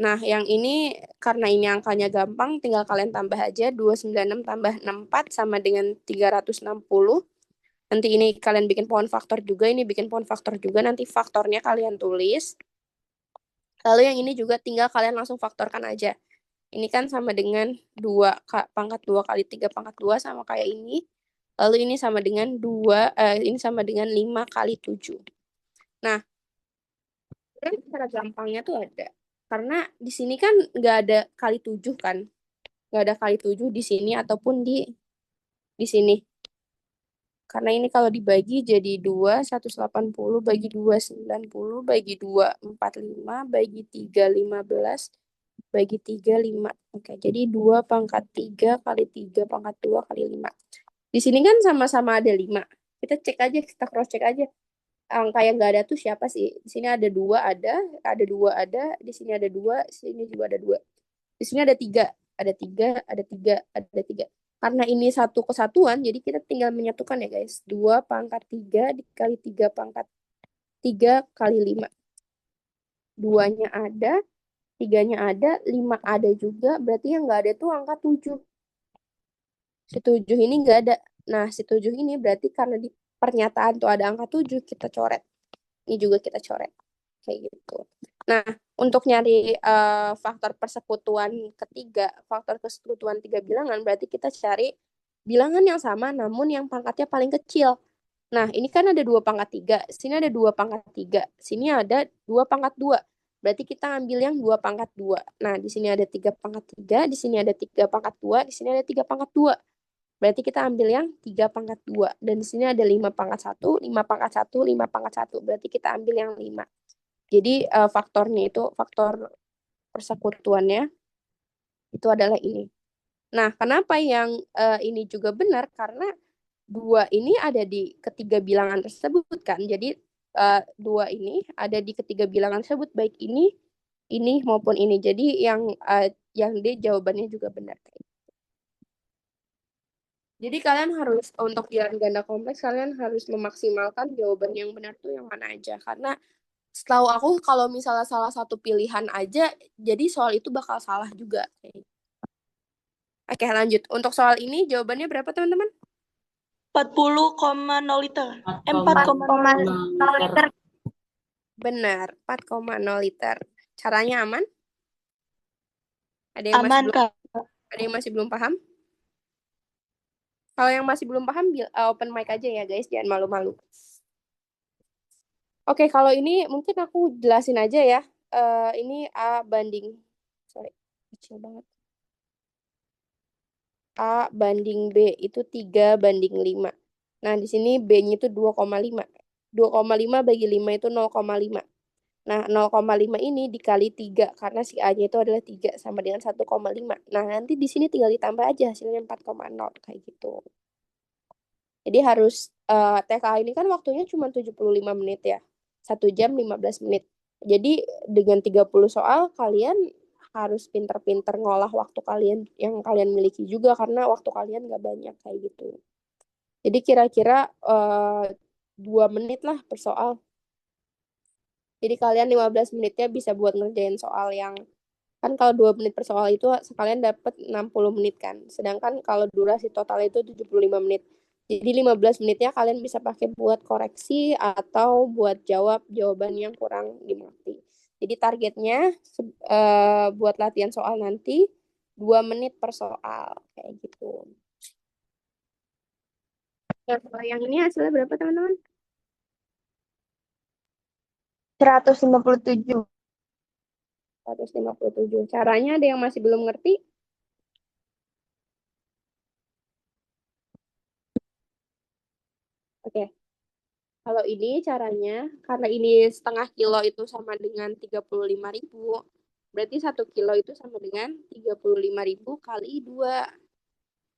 Nah, yang ini karena ini angkanya gampang, tinggal kalian tambah aja. 296 tambah 64 sama dengan 360. Nanti ini kalian bikin pohon faktor juga, ini bikin pohon faktor juga, nanti faktornya kalian tulis. Lalu yang ini juga tinggal kalian langsung faktorkan aja. Ini kan sama dengan 2 pangkat 2 kali 3 pangkat 2 sama kayak ini. Lalu ini sama dengan 5 kali 7. Nah, cara gampangnya tuh ada. Karena di sini kan nggak ada kali 7 kan. Nggak ada kali 7 di sini ataupun di sini. Karena ini kalau dibagi jadi 2, 180 bagi 2, 90, bagi 2, 45, bagi 3, 15, bagi 3, 5. Oke, jadi 2 pangkat 3 kali 3 pangkat 2 kali 5. Di sini kan sama-sama ada 5. Kita cek aja, kita cross check aja. Angka yang nggak ada tuh siapa sih? Di sini ada 2, ada 2, di sini ada 2, sini juga ada 2. Di sini ada 3, ada 3, ada 3, ada 3. Karena ini satu kesatuan, jadi kita tinggal menyatukan ya guys. 2 pangkat 3 dikali 3 pangkat 3 kali 5. 2-nya ada, 3-nya ada, 5 ada juga, berarti yang nggak ada tuh angka 7. Si 7 ini nggak ada. Nah, si 7 ini berarti karena di pernyataan tuh ada angka 7, kita coret. Ini juga kita coret. Kayak gitu. Nah, untuk nyari faktor persekutuan ketiga, faktor persekutuan 3 bilangan, berarti kita cari bilangan yang sama namun yang pangkatnya paling kecil. Nah, ini kan ada 2 pangkat 3, sini ada 2 pangkat 3, sini ada 2 pangkat 2. Berarti kita ambil yang 2 pangkat 2. Nah, di sini ada 3 pangkat 3, di sini ada 3 pangkat 2, di sini ada 3 pangkat 2. Berarti kita ambil yang 3 pangkat 2. Dan di sini ada 5 pangkat 1, 5 pangkat 1, 5 pangkat 1. Berarti kita ambil yang 5. Jadi faktornya itu faktor persekutuannya itu adalah ini. Nah, kenapa yang ini juga benar? Karena 2 ini ada di ketiga bilangan tersebut kan. Jadi 2 ini ada di ketiga bilangan tersebut, baik ini maupun ini. Jadi yang D jawabannya juga benar. Jadi kalian harus untuk bilangan ganda kompleks kalian harus memaksimalkan jawaban yang benar tuh yang mana aja. Karena setahu aku kalau misalnya salah satu pilihan aja, jadi soal itu bakal salah juga. Oke, lanjut. Untuk soal ini jawabannya berapa teman-teman? 40,0 liter. 4,0 4,0 liter. Benar, 4,0 liter. Caranya aman? Ada yang masih Aman, belum Kak. ada yang masih belum paham? Kalau yang masih belum paham, open mic aja ya guys, jangan malu-malu. Oke, kalau ini mungkin aku jelasin aja ya. Ini A banding, sorry, kecil banget. A banding B itu 3:5. Nah, di sini B-nya itu 2,5. 2,5 bagi 5 itu 0,5. Nah, 0,5 ini dikali 3 karena si A-nya itu adalah 3 sama dengan 1,5. Nah, nanti di sini tinggal ditambah aja hasilnya 4,0 kayak gitu. Jadi harus TK ini kan waktunya cuma 75 menit ya. 1 jam 15 menit. Jadi dengan 30 soal kalian harus pinter-pinter ngolah waktu kalian yang kalian miliki juga karena waktu kalian nggak banyak kayak gitu. Jadi kira-kira 2 menit lah per soal. Jadi kalian 15 menitnya bisa buat ngerjain soal yang kan kalau 2 menit per soal itu sekalian dapat 60 menit kan. Sedangkan kalau durasi total itu 75 menit. Jadi 15 menitnya kalian bisa pakai buat koreksi atau buat jawab jawaban yang kurang dimengerti. Jadi targetnya buat latihan soal nanti 2 menit per soal kayak gitu. Nah, kalau yang ini hasilnya berapa teman-teman? 157. 157. Caranya ada yang masih belum ngerti? Oke. Kalau ini caranya, karena ini setengah kilo itu sama dengan 35.000, berarti 1 kilo itu sama dengan 35.000 kali 2,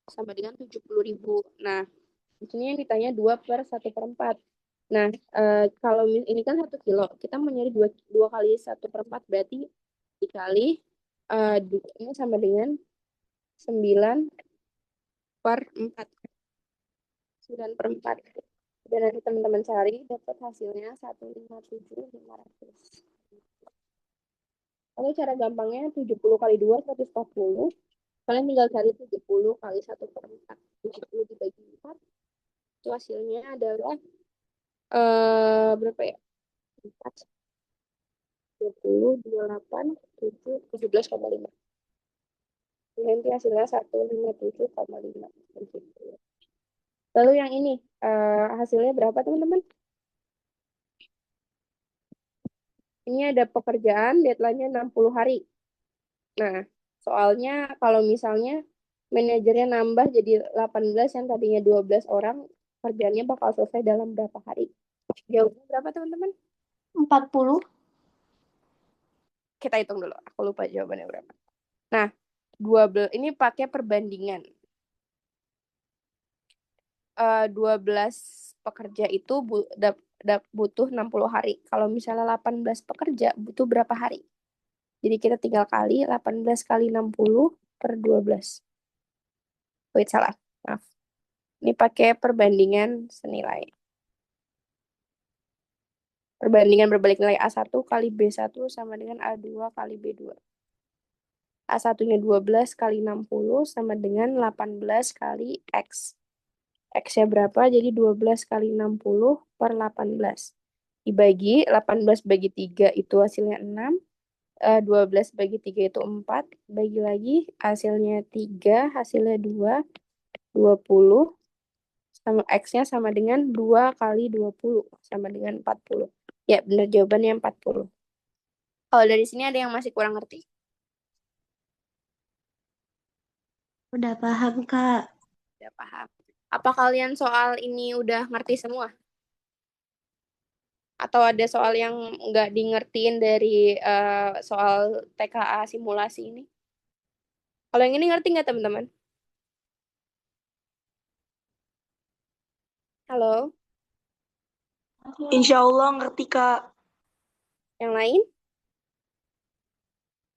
sama dengan 70.000. Nah, di sini yang ditanya 2 per 1/4. Nah, kalau ini kan 1 kilo, kita mau nyari 2 kali 1/4, berarti dikali ini sama dengan 9 per 4. 9 per 4. Dan nanti teman-teman cari, dapat hasilnya 157.500. Lalu cara gampangnya 70 kali 2, 140. Kalian tinggal cari 70 kali 1/4. 70 dibagi 4. Itu hasilnya adalah berapa ya? 4, 20, 28, 7, 17,5. Nanti hasilnya 157,5. Lalu yang ini, hasilnya berapa teman-teman? Ini ada pekerjaan, deadline-nya 60 hari. Nah, soalnya kalau misalnya manajernya nambah jadi 18 yang tadinya 12 orang, kerjanya bakal selesai dalam berapa hari? Jawabnya berapa teman-teman? 40. Kita hitung dulu, aku lupa jawabannya berapa. Nah, 12 ini pakai perbandingan. 12 pekerja itu butuh 60 hari. Kalau misalnya 18 pekerja butuh berapa hari? Jadi kita tinggal kali 18 kali 60 per 12. Wait, salah. Maaf. Ini pakai perbandingan senilai. Perbandingan berbalik nilai A1 kali B1 sama dengan A2 kali B2. A1-nya 12 kali 60 sama dengan 18 kali X. X-nya berapa? Jadi 12 kali 60 per 18. Dibagi 18 bagi 3 itu hasilnya 6. 12 bagi 3 itu 4. Bagi lagi hasilnya 3, hasilnya 2. 20. Sama X-nya sama dengan 2 kali 20. Sama dengan 40. Ya, benar jawabannya 40. Kalau dari sini ada yang masih kurang ngerti? Udah paham, Kak. Udah paham. Apa kalian soal ini udah ngerti semua? Atau ada soal yang nggak di ngertiin dari soal TKA simulasi ini? Kalau yang ini ngerti nggak teman-teman? Halo, Insya Allah ngerti, Kak. yang lain?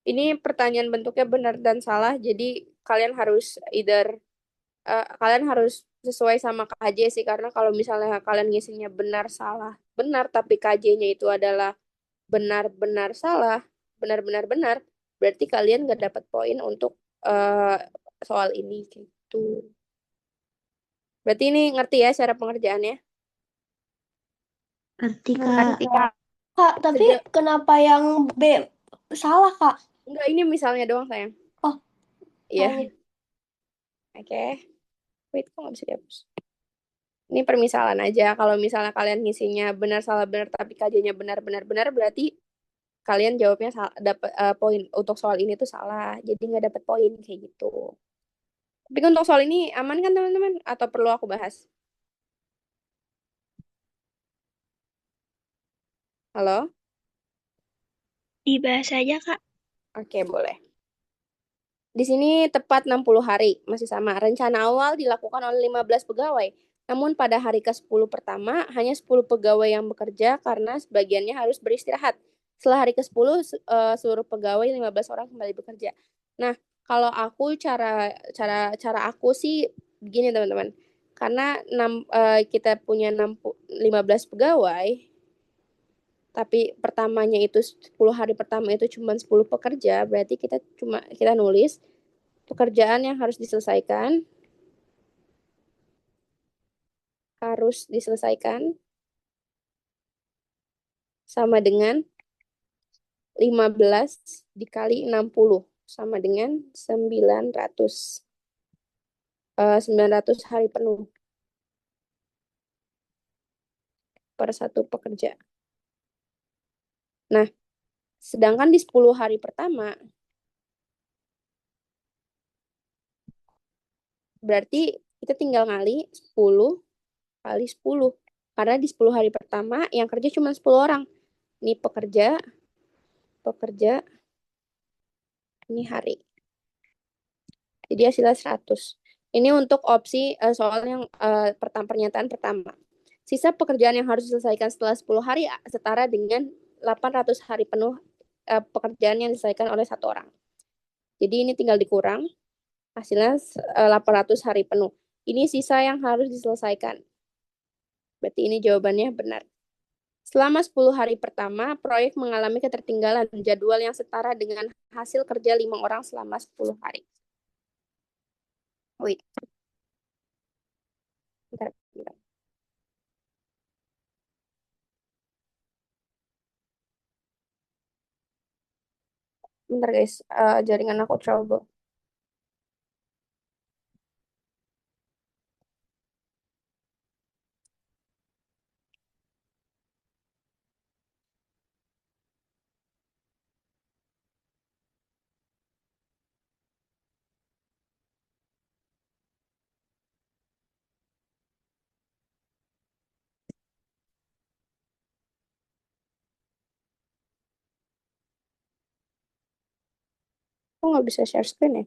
Ini pertanyaan bentuknya benar dan salah, jadi kalian harus kalian harus sesuai sama KJ sih, karena kalau misalnya kalian ngisinya benar salah benar, tapi KJ-nya itu adalah benar-benar salah, benar-benar benar, berarti kalian nggak dapat poin untuk eh, soal ini gitu. Berarti ini ngerti ya cara pengerjaannya? Ngerti, Ngerti, Kak. Kak, tapi Sejauh- kenapa yang B salah, Kak? Enggak, ini misalnya doang sayang. Oh, Iya. hanya. Oke. Wait, kok nggak bisa dihapus? Ini permisalan aja. Kalau misalnya kalian ngisinya benar salah benar tapi KJ-nya benar benar benar, berarti kalian jawabnya dapat poin untuk soal ini tuh salah. Jadi nggak dapat poin kayak gitu. Tapi untuk soal ini aman kan teman-teman? Atau perlu aku bahas? Halo? Dibahas aja, Kak. Oke, boleh. Di sini tepat 60 hari, masih sama. Rencana awal dilakukan oleh 15 pegawai. Namun pada hari ke-10 pertama, hanya 10 pegawai yang bekerja karena sebagiannya harus beristirahat. Setelah hari ke-10, seluruh pegawai 15 orang kembali bekerja. Nah, kalau aku cara aku sih begini teman-teman. Karena kita punya 15 pegawai, tapi pertamanya itu 10 hari pertama itu cuma 10 pekerja, berarti kita nulis pekerjaan yang harus diselesaikan sama dengan 15 dikali 60 sama dengan 900. 900 hari penuh per satu pekerja. Nah, sedangkan di 10 hari pertama berarti kita tinggal ngali 10 kali 10. Karena di 10 hari pertama yang kerja cuma 10 orang. Ini pekerja, ini hari. Jadi hasilnya 100. Ini untuk opsi soal yang pernyataan pertama. Sisa pekerjaan yang harus diselesaikan setelah 10 hari setara dengan 800 hari penuh pekerjaan yang diselesaikan oleh satu orang. Jadi ini tinggal dikurang, hasilnya 800 hari penuh. Ini sisa yang harus diselesaikan. Berarti ini jawabannya benar. Selama 10 hari pertama, proyek mengalami ketertinggalan jadwal yang setara dengan hasil kerja 5 orang selama 10 hari. Wait. Bentar. Bentar guys, jaringan aku trouble. Kok nggak bisa share screen ya?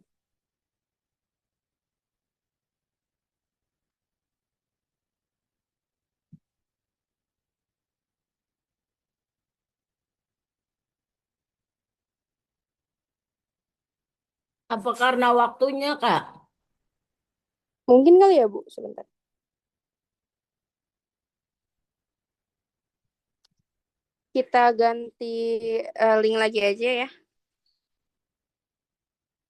Apa karena waktunya, Kak? Mungkin kali ya, Bu, sebentar. Kita ganti link lagi aja ya.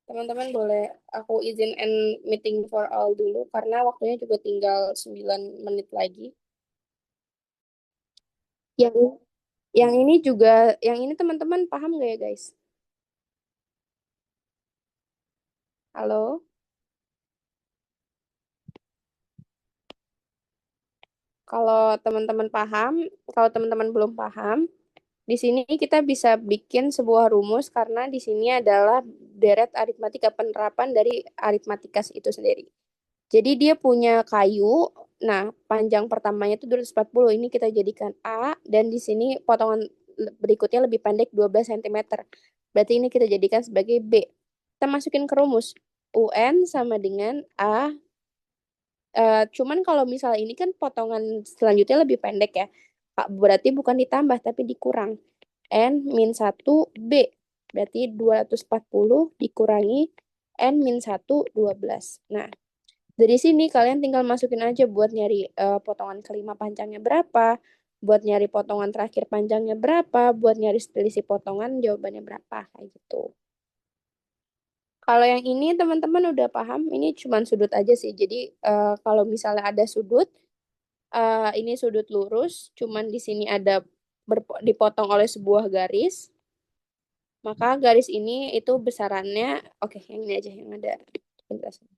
Teman-teman boleh aku izin end meeting for all dulu karena waktunya juga tinggal 9 menit lagi. Yang yang ini juga, yang ini teman-teman paham nggak ya guys? Halo? Kalau teman-teman paham, kalau teman-teman belum paham, di sini kita bisa bikin sebuah rumus karena di sini adalah deret aritmatika, penerapan dari aritmatika itu sendiri. Jadi dia punya kayu, Nah, panjang pertamanya itu 240. Ini kita jadikan A, dan di sini potongan berikutnya lebih pendek 12 cm. Berarti ini kita jadikan sebagai B. Kita masukin ke rumus. UN sama dengan A. Cuman kalau misalnya ini kan potongan selanjutnya lebih pendek ya. Berarti bukan ditambah, tapi dikurang. N min 1 B. Berarti 240 dikurangi N min 1, 12. Nah, dari sini kalian tinggal masukin aja buat nyari potongan kelima panjangnya berapa, buat nyari potongan terakhir panjangnya berapa, buat nyari selisih potongan jawabannya berapa, kayak gitu. Kalau yang ini teman-teman udah paham, ini cuma sudut aja sih. Jadi kalau misalnya ada sudut, ini sudut lurus, cuman di sini ada dipotong oleh sebuah garis, maka garis ini itu besarannya, oke, yang ini aja yang ada penjelasan.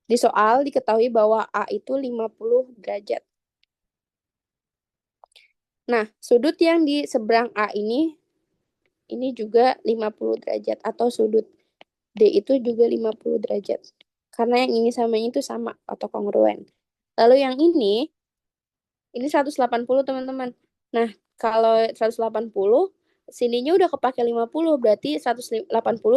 Di soal diketahui bahwa A itu 50 derajat. Nah, sudut yang di seberang A ini juga 50 derajat, atau sudut D itu juga 50 derajat. Karena yang ini sama ini itu sama atau kongruen. Lalu yang ini 180 teman-teman. Nah, kalau 180, sininya udah kepake 50, berarti 180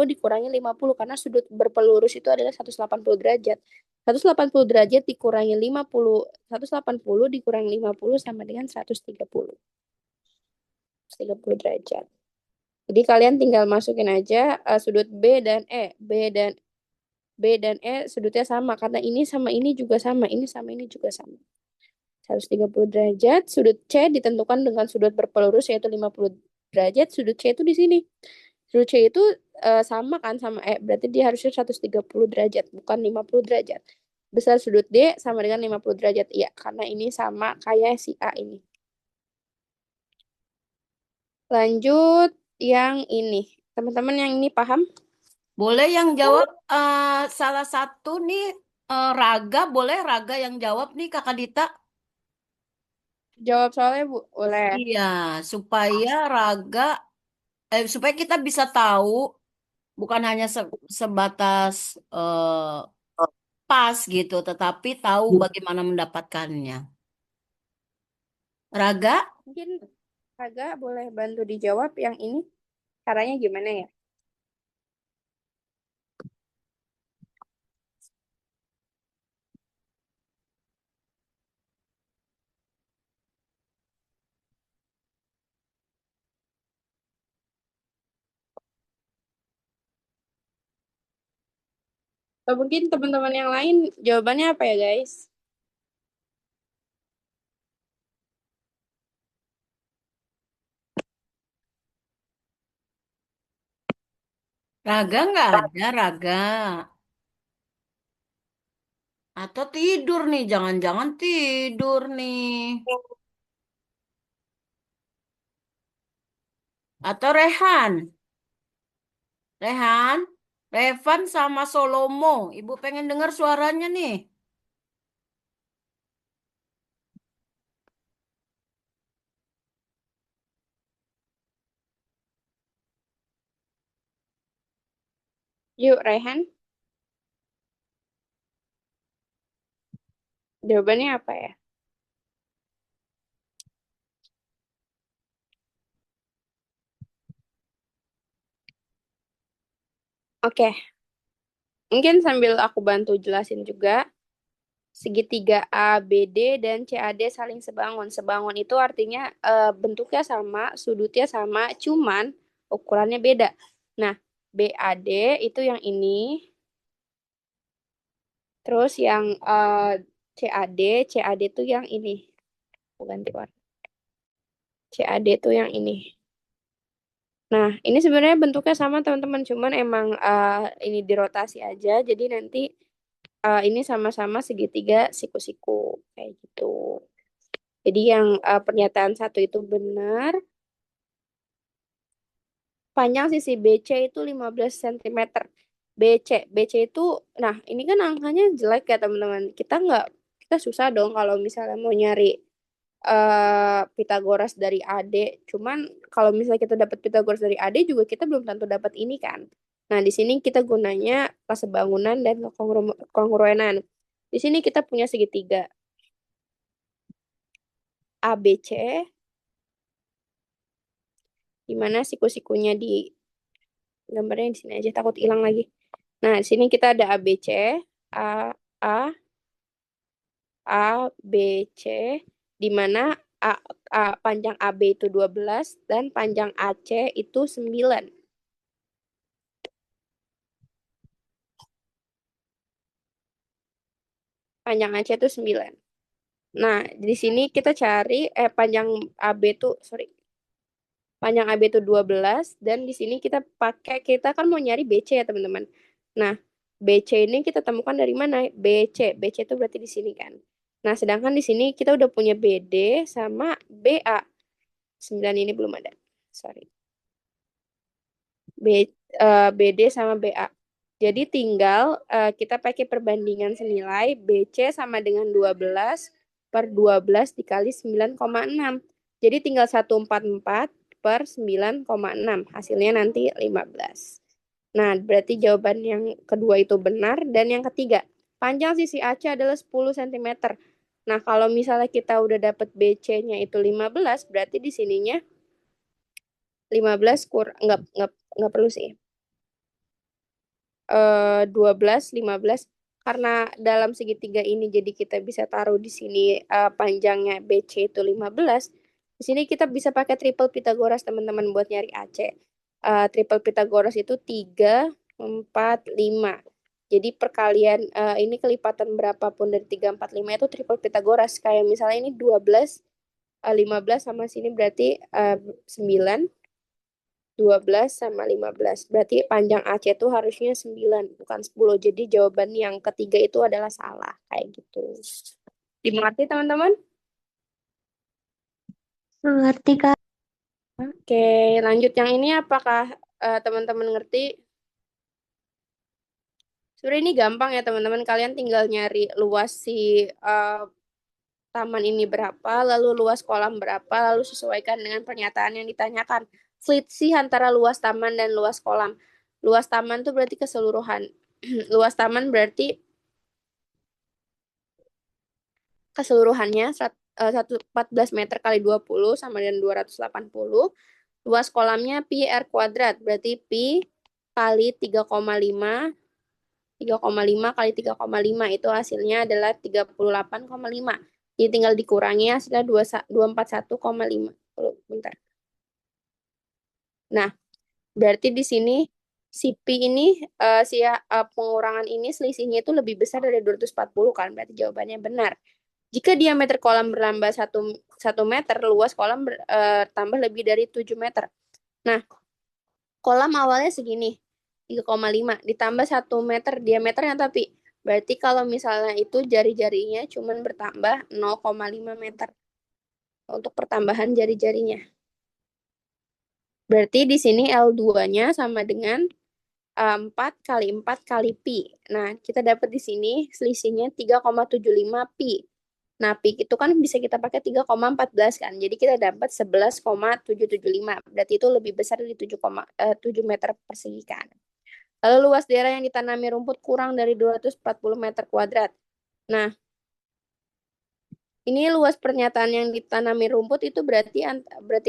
dikurangi 50, karena sudut berpelurus itu adalah 180 derajat. 180 derajat dikurangi 50, 180 dikurangi 50 sama dengan 130. 130 derajat. Jadi kalian tinggal masukin aja sudut B dan E. B dan E sudutnya sama, karena ini sama ini juga sama, ini sama ini juga sama. 130 derajat, sudut C ditentukan dengan sudut berpelurus yaitu 50 derajat, sudut C itu di sini. Sudut C itu sama kan sama E, berarti dia harusnya 130 derajat, bukan 50 derajat. Besar sudut D sama dengan 50 derajat, iya, karena ini sama kayak si A ini. Lanjut yang ini. Teman-teman yang ini paham? Boleh yang jawab salah satu nih Raga, boleh Raga yang jawab nih Kakak Dita? Jawab soalnya Bu, boleh. Iya, supaya kita bisa tahu bukan hanya sebatas pas gitu, tetapi tahu bagaimana mendapatkannya. Raga? Mungkin Raga boleh bantu dijawab yang ini. Caranya gimana ya? Atau mungkin teman-teman yang lain jawabannya apa ya guys? Raga nggak ada, Raga. Atau tidur nih, jangan-jangan tidur nih. Atau Rehan. Rehan, Revan sama Solomo. Ibu pengen dengar suaranya nih. Yuk, Rehan. Jawabannya apa ya? Oke. Mungkin sambil aku bantu jelasin juga. Segitiga ABD dan CAD saling sebangun. Sebangun itu artinya bentuknya sama, sudutnya sama, cuman ukurannya beda. Nah, BAD itu yang ini. Terus yang CAD itu yang ini. Aku ganti warna. CAD itu yang ini. Nah, ini sebenarnya bentuknya sama teman-teman, cuman emang ini dirotasi aja. Jadi nanti ini sama-sama segitiga siku-siku kayak gitu. Jadi yang pernyataan satu itu benar. Panjang sisi BC itu 15 cm. BC itu, nah ini kan angkanya jelek ya teman-teman. Kita susah dong kalau misalnya mau nyari Pitagoras dari AD. Cuman kalau misalnya kita dapat Pitagoras dari AD juga kita belum tentu dapat ini kan. Nah, di sini kita gunanya kesebangunan dan kongruenan. Di sini kita punya segitiga ABC, di mana siku-sikunya di gambarnya di sini aja, takut hilang lagi. Nah, di sini kita ada ABC, A, A, A, B, C, di mana panjang AB itu 12 dan panjang AC itu 9. Panjang AC itu 9. Nah, di sini kita cari panjang AB itu, panjang AB itu 12 dan di sini kita kan mau nyari BC ya, teman-teman. Nah, BC ini kita temukan dari mana? BC. BC itu berarti di sini kan. Nah, sedangkan di sini kita udah punya BD sama BA. 9 ini belum ada. Sorry. BD sama BA. Jadi tinggal kita pakai perbandingan senilai BC sama dengan 12/12 dikali 9,6. Jadi tinggal 144/9,6. Hasilnya nanti 15. Nah, berarti jawaban yang kedua itu benar. Dan yang ketiga, panjang sisi AC adalah 10 cm. Nah, kalau misalnya kita udah dapat BC-nya itu 15, berarti di sininya 15 nggak perlu sih. 12, 15. Karena dalam segitiga ini jadi kita bisa taruh di sini panjangnya BC itu 15. Di sini kita bisa pakai triple Pythagoras, teman-teman, buat nyari AC. Triple Pythagoras itu 3, 4, 5. Jadi perkalian ini kelipatan berapapun dari 3, 4, 5 itu triple Pythagoras. Kayak misalnya ini 12, 15 sama sini berarti 9. 12 sama 15. Berarti panjang AC itu harusnya 9, bukan 10. Jadi jawaban yang ketiga itu adalah salah. Kayak gitu. Dimengerti, teman-teman? Mengerti, Kak. Oke, lanjut yang ini apakah teman-teman ngerti? Sebenarnya ini gampang ya, teman-teman. Kalian tinggal nyari luas si taman ini berapa, lalu luas kolam berapa, lalu sesuaikan dengan pernyataan yang ditanyakan. Selisih antara luas taman dan luas kolam. Luas taman itu berarti keseluruhan. Luas taman berarti keseluruhannya 114 meter kali 20 sama dengan 280. Luas kolamnya pi R kuadrat, berarti pi kali 3,5. 3,5 kali 3,5 itu hasilnya adalah 38,5. Jadi tinggal dikurangi hasilnya 241,5. Bentar. Nah, berarti di sini si pi ini pengurangan ini selisihnya itu lebih besar dari 240 kan, berarti jawabannya benar. Jika diameter kolam bertambah 1 meter, luas kolam tambah lebih dari 7 meter. Nah, kolam awalnya segini, 3,5 ditambah 1 meter diameternya, tapi berarti kalau misalnya itu jari-jarinya cuma bertambah 0,5 meter untuk pertambahan jari-jarinya. Berarti di sini L2-nya sama dengan 4 kali 4 kali pi. Nah, kita dapat di sini selisihnya 3,75 pi. Nah, pi itu kan bisa kita pakai 3,14 kan. Jadi kita dapat 11,775. Berarti itu lebih besar dari 7 meter persegi kan. Lalu luas daerah yang ditanami rumput kurang dari 240 meter kuadrat. Nah, ini luas pernyataan yang ditanami rumput itu berarti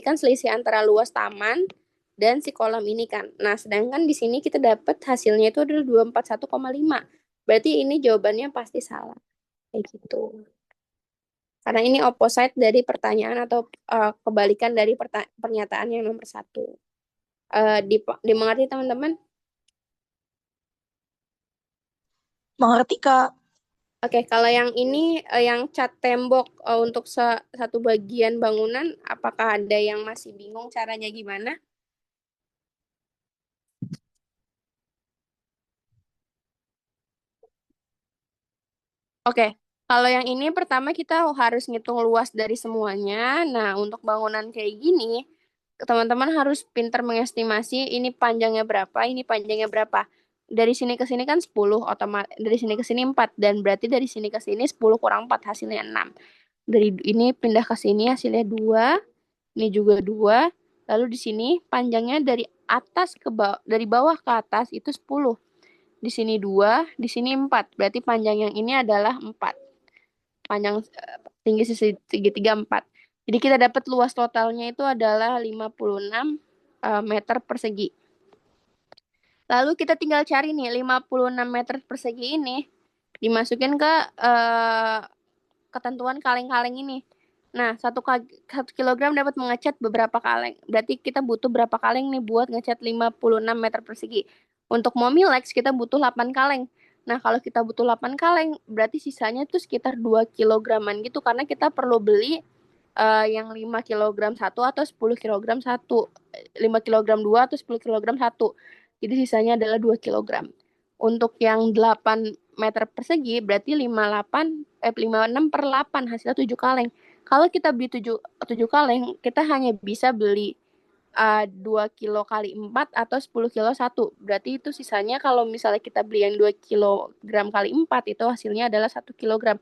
kan selisih antara luas taman dan si kolam ini kan. Nah, sedangkan di sini kita dapat hasilnya itu adalah 241,5. Berarti ini jawabannya pasti salah. Kayak gitu. Karena ini opposite dari pertanyaan atau kebalikan dari pernyataan yang nomor 1. Dimengerti, teman-teman? Mengerti, Kak. Oke, kalau yang ini yang cat tembok untuk satu bagian bangunan, apakah ada yang masih bingung caranya gimana? Oke, kalau yang ini pertama kita harus ngitung luas dari semuanya. Nah, untuk bangunan kayak gini, teman-teman harus pintar mengestimasi ini panjangnya berapa, ini panjangnya berapa. Dari sini ke sini kan 10, dari sini ke sini 4, dan berarti dari sini ke sini 10 kurang 4 hasilnya 6. Dari ini pindah ke sini hasilnya 2, ini juga 2. Lalu di sini panjangnya dari atas ke bawah, dari bawah ke atas itu 10. di sini 2, di sini 4. Berarti panjang yang ini adalah 4. Panjang tinggi segitiga 4. Jadi kita dapat luas totalnya itu adalah 56 meter persegi. Lalu kita tinggal cari nih 56 meter persegi ini dimasukin ke ketentuan kaleng-kaleng ini. Nah, 1 kilogram dapat mengecat beberapa kaleng. Berarti kita butuh berapa kaleng nih buat ngecat 56 meter persegi. Untuk Momilex kita butuh 8 kaleng. Nah, kalau kita butuh 8 kaleng, berarti sisanya tuh sekitar 2 kilograman gitu. Karena kita perlu beli yang 5 kilogram 1 atau 10 kilogram 1. 5 kilogram 2 atau 10 kilogram 1. Jadi sisanya adalah 2 kilogram. Untuk yang 8 meter persegi berarti 56 per 8 hasilnya 7 kaleng. Kalau kita beli 7 kaleng, kita hanya bisa beli 2 kilo kali 4 atau 10 kilo 1. Berarti itu sisanya kalau misalnya kita beli yang 2 kilogram kali 4 itu hasilnya adalah 1 kilogram.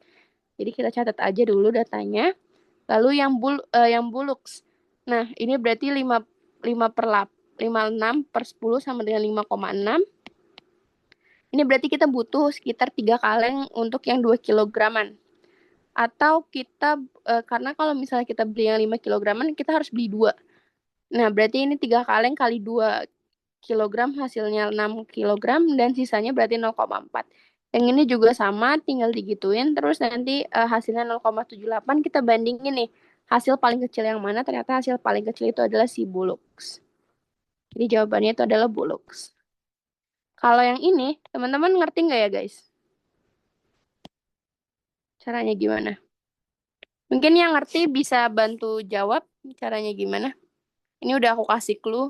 Jadi kita catat aja dulu datanya. Lalu yang bulux. Nah, ini berarti 56 per 10 sama dengan 5,6. Ini berarti kita butuh sekitar 3 kaleng untuk yang 2 kilograman. Atau kita, karena kalau misalnya kita beli yang 5 kilograman, kita harus beli 2. Nah, berarti ini 3 kaleng kali 2 kilogram hasilnya 6 kilogram dan sisanya berarti 0,4. Yang ini juga sama, tinggal digituin. Terus nanti hasilnya 0,78 kita bandingin nih. Hasil paling kecil yang mana? Ternyata hasil paling kecil itu adalah si bulux. Jadi jawabannya itu adalah bulux. Kalau yang ini, teman-teman ngerti nggak ya guys? Caranya gimana? Mungkin yang ngerti bisa bantu jawab caranya gimana. Ini udah aku kasih clue.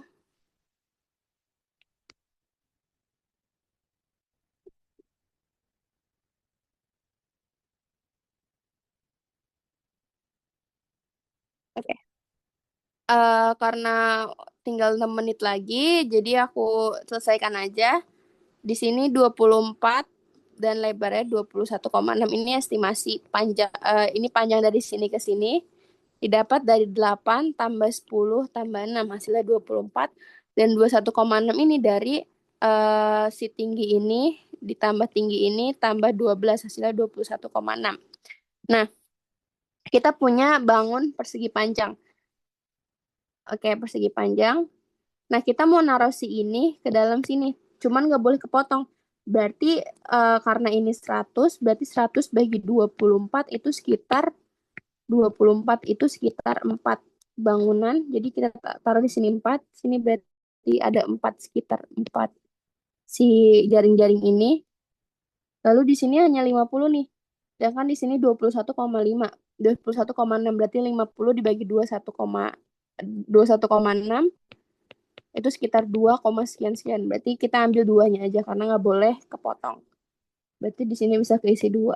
Oke. Karena tinggal 6 menit lagi, jadi aku selesaikan aja. Di sini 24 dan lebarnya 21,6. Ini estimasi panjang. Ini panjang dari sini ke sini. Didapat dari 8 tambah 10 tambah 6. Hasilnya 24. Dan 21,6 ini dari si tinggi ini ditambah tinggi ini tambah 12. Hasilnya 21,6. Nah, kita punya bangun persegi panjang. Oke, persegi panjang. Nah, kita mau naruh si ini ke dalam sini. Cuman nggak boleh kepotong. Berarti karena ini 100, berarti 100 bagi 24 itu sekitar 24 itu sekitar 4 bangunan. Jadi kita taruh di sini 4. Sini berarti ada 4 sekitar 4 si jaring-jaring ini. Lalu di sini hanya 50 nih. Sedangkan di sini 21,5. 21,6 berarti 50 dibagi 21,6 itu sekitar 2, sekian. Berarti kita ambil 2-nya aja karena nggak boleh kepotong. Berarti di sini bisa keisi 2.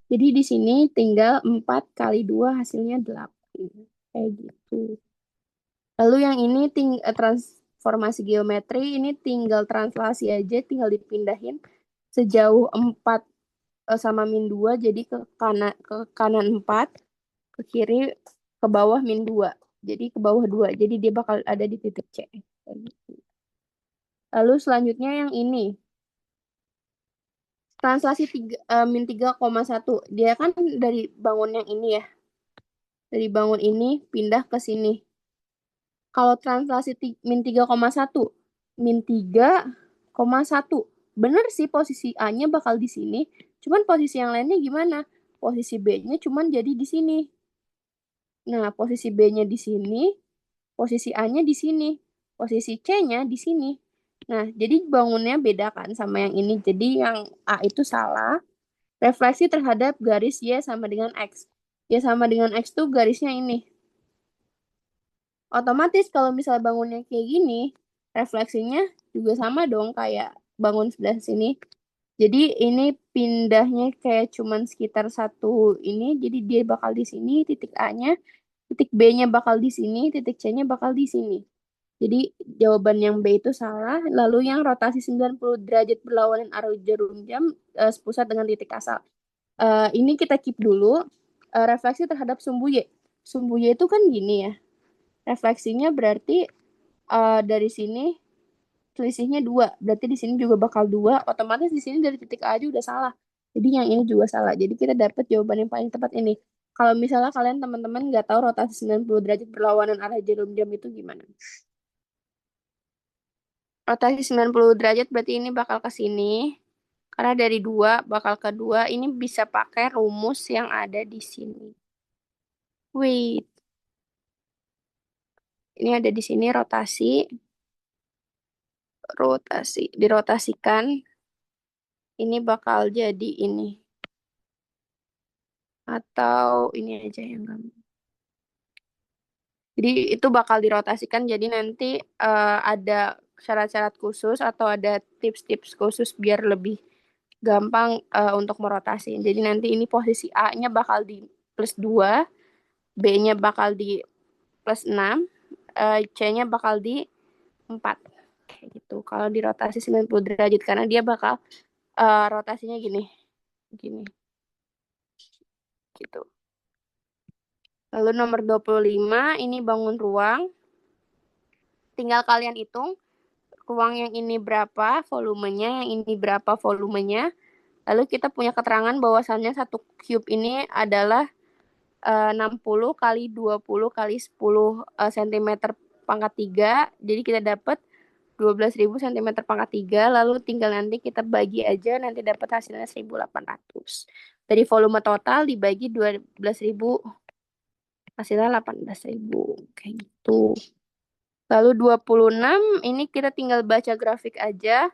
Jadi di sini tinggal 4 kali 2 hasilnya 8. Kayak gitu. Lalu yang ini transformasi geometri, ini tinggal translasi aja, tinggal dipindahin sejauh 4 sama min 2, jadi ke kanan 4, ke kiri, ke bawah min 2. Jadi ke bawah 2, jadi dia bakal ada di titik C. Lalu selanjutnya yang ini. Translasi min 3,1. Dia kan dari bangun yang ini ya. Dari bangun ini pindah ke sini. Kalau translasi min 3,1. Min 3,1. Bener sih posisi A-nya bakal di sini. Cuman posisi yang lainnya gimana? Posisi B-nya cuman jadi di sini. Nah, posisi B-nya di sini. Posisi A-nya di sini. Posisi C-nya di sini. Nah, jadi bangunnya beda kan sama yang ini. Jadi yang A itu salah. Refleksi terhadap garis Y sama dengan X. Y sama dengan X tuh garisnya ini. Otomatis kalau misalnya bangunnya kayak gini, refleksinya juga sama dong kayak bangun sebelah sini. Jadi ini pindahnya kayak cuman sekitar 1 ini. Jadi dia bakal di sini, titik A-nya. Titik B-nya bakal di sini, titik C-nya bakal di sini. Jadi jawaban yang B itu salah. Lalu yang rotasi 90 derajat berlawanan arah jarum jam sepusat dengan titik asal. Ini kita keep dulu. Refleksi terhadap sumbu Y. Sumbu Y itu kan gini ya. Refleksinya berarti dari sini selisihnya 2. Berarti di sini juga bakal 2. Otomatis di sini dari titik A aja udah salah. Jadi yang ini juga salah. Jadi kita dapat jawaban yang paling tepat ini. Kalau misalnya kalian teman-teman nggak tahu rotasi 90 derajat berlawanan arah jarum jam itu gimana? Rotasi 90 derajat berarti ini bakal ke sini. Karena dari 2 bakal ke 2. Ini bisa pakai rumus yang ada di sini. Wait. Ini ada di sini rotasi. Dirotasikan. Ini bakal jadi ini. Atau ini aja yang gampang. Jadi itu bakal dirotasikan. Jadi nanti ada syarat-syarat khusus atau ada tips-tips khusus biar lebih gampang untuk merotasi. Jadi nanti ini posisi A-nya bakal di plus 2, B-nya bakal di plus 6, C-nya bakal di 4. Kayak gitu. Kalau dirotasi 90 derajat karena dia bakal rotasinya gini. Gitu. Lalu nomor 25 ini bangun ruang. Tinggal kalian hitung ruang yang ini berapa volumenya, yang ini berapa volumenya. Lalu kita punya keterangan bahwasannya satu cube ini adalah 60 kali 20 kali 10 cm pangkat 3. Jadi kita dapat 12.000 cm pangkat 3. Lalu tinggal nanti kita bagi aja, nanti dapat hasilnya 1.800. Dari volume total dibagi 12.000, hasilnya 18.000. Kayak gitu. Lalu 26, ini kita tinggal baca grafik aja.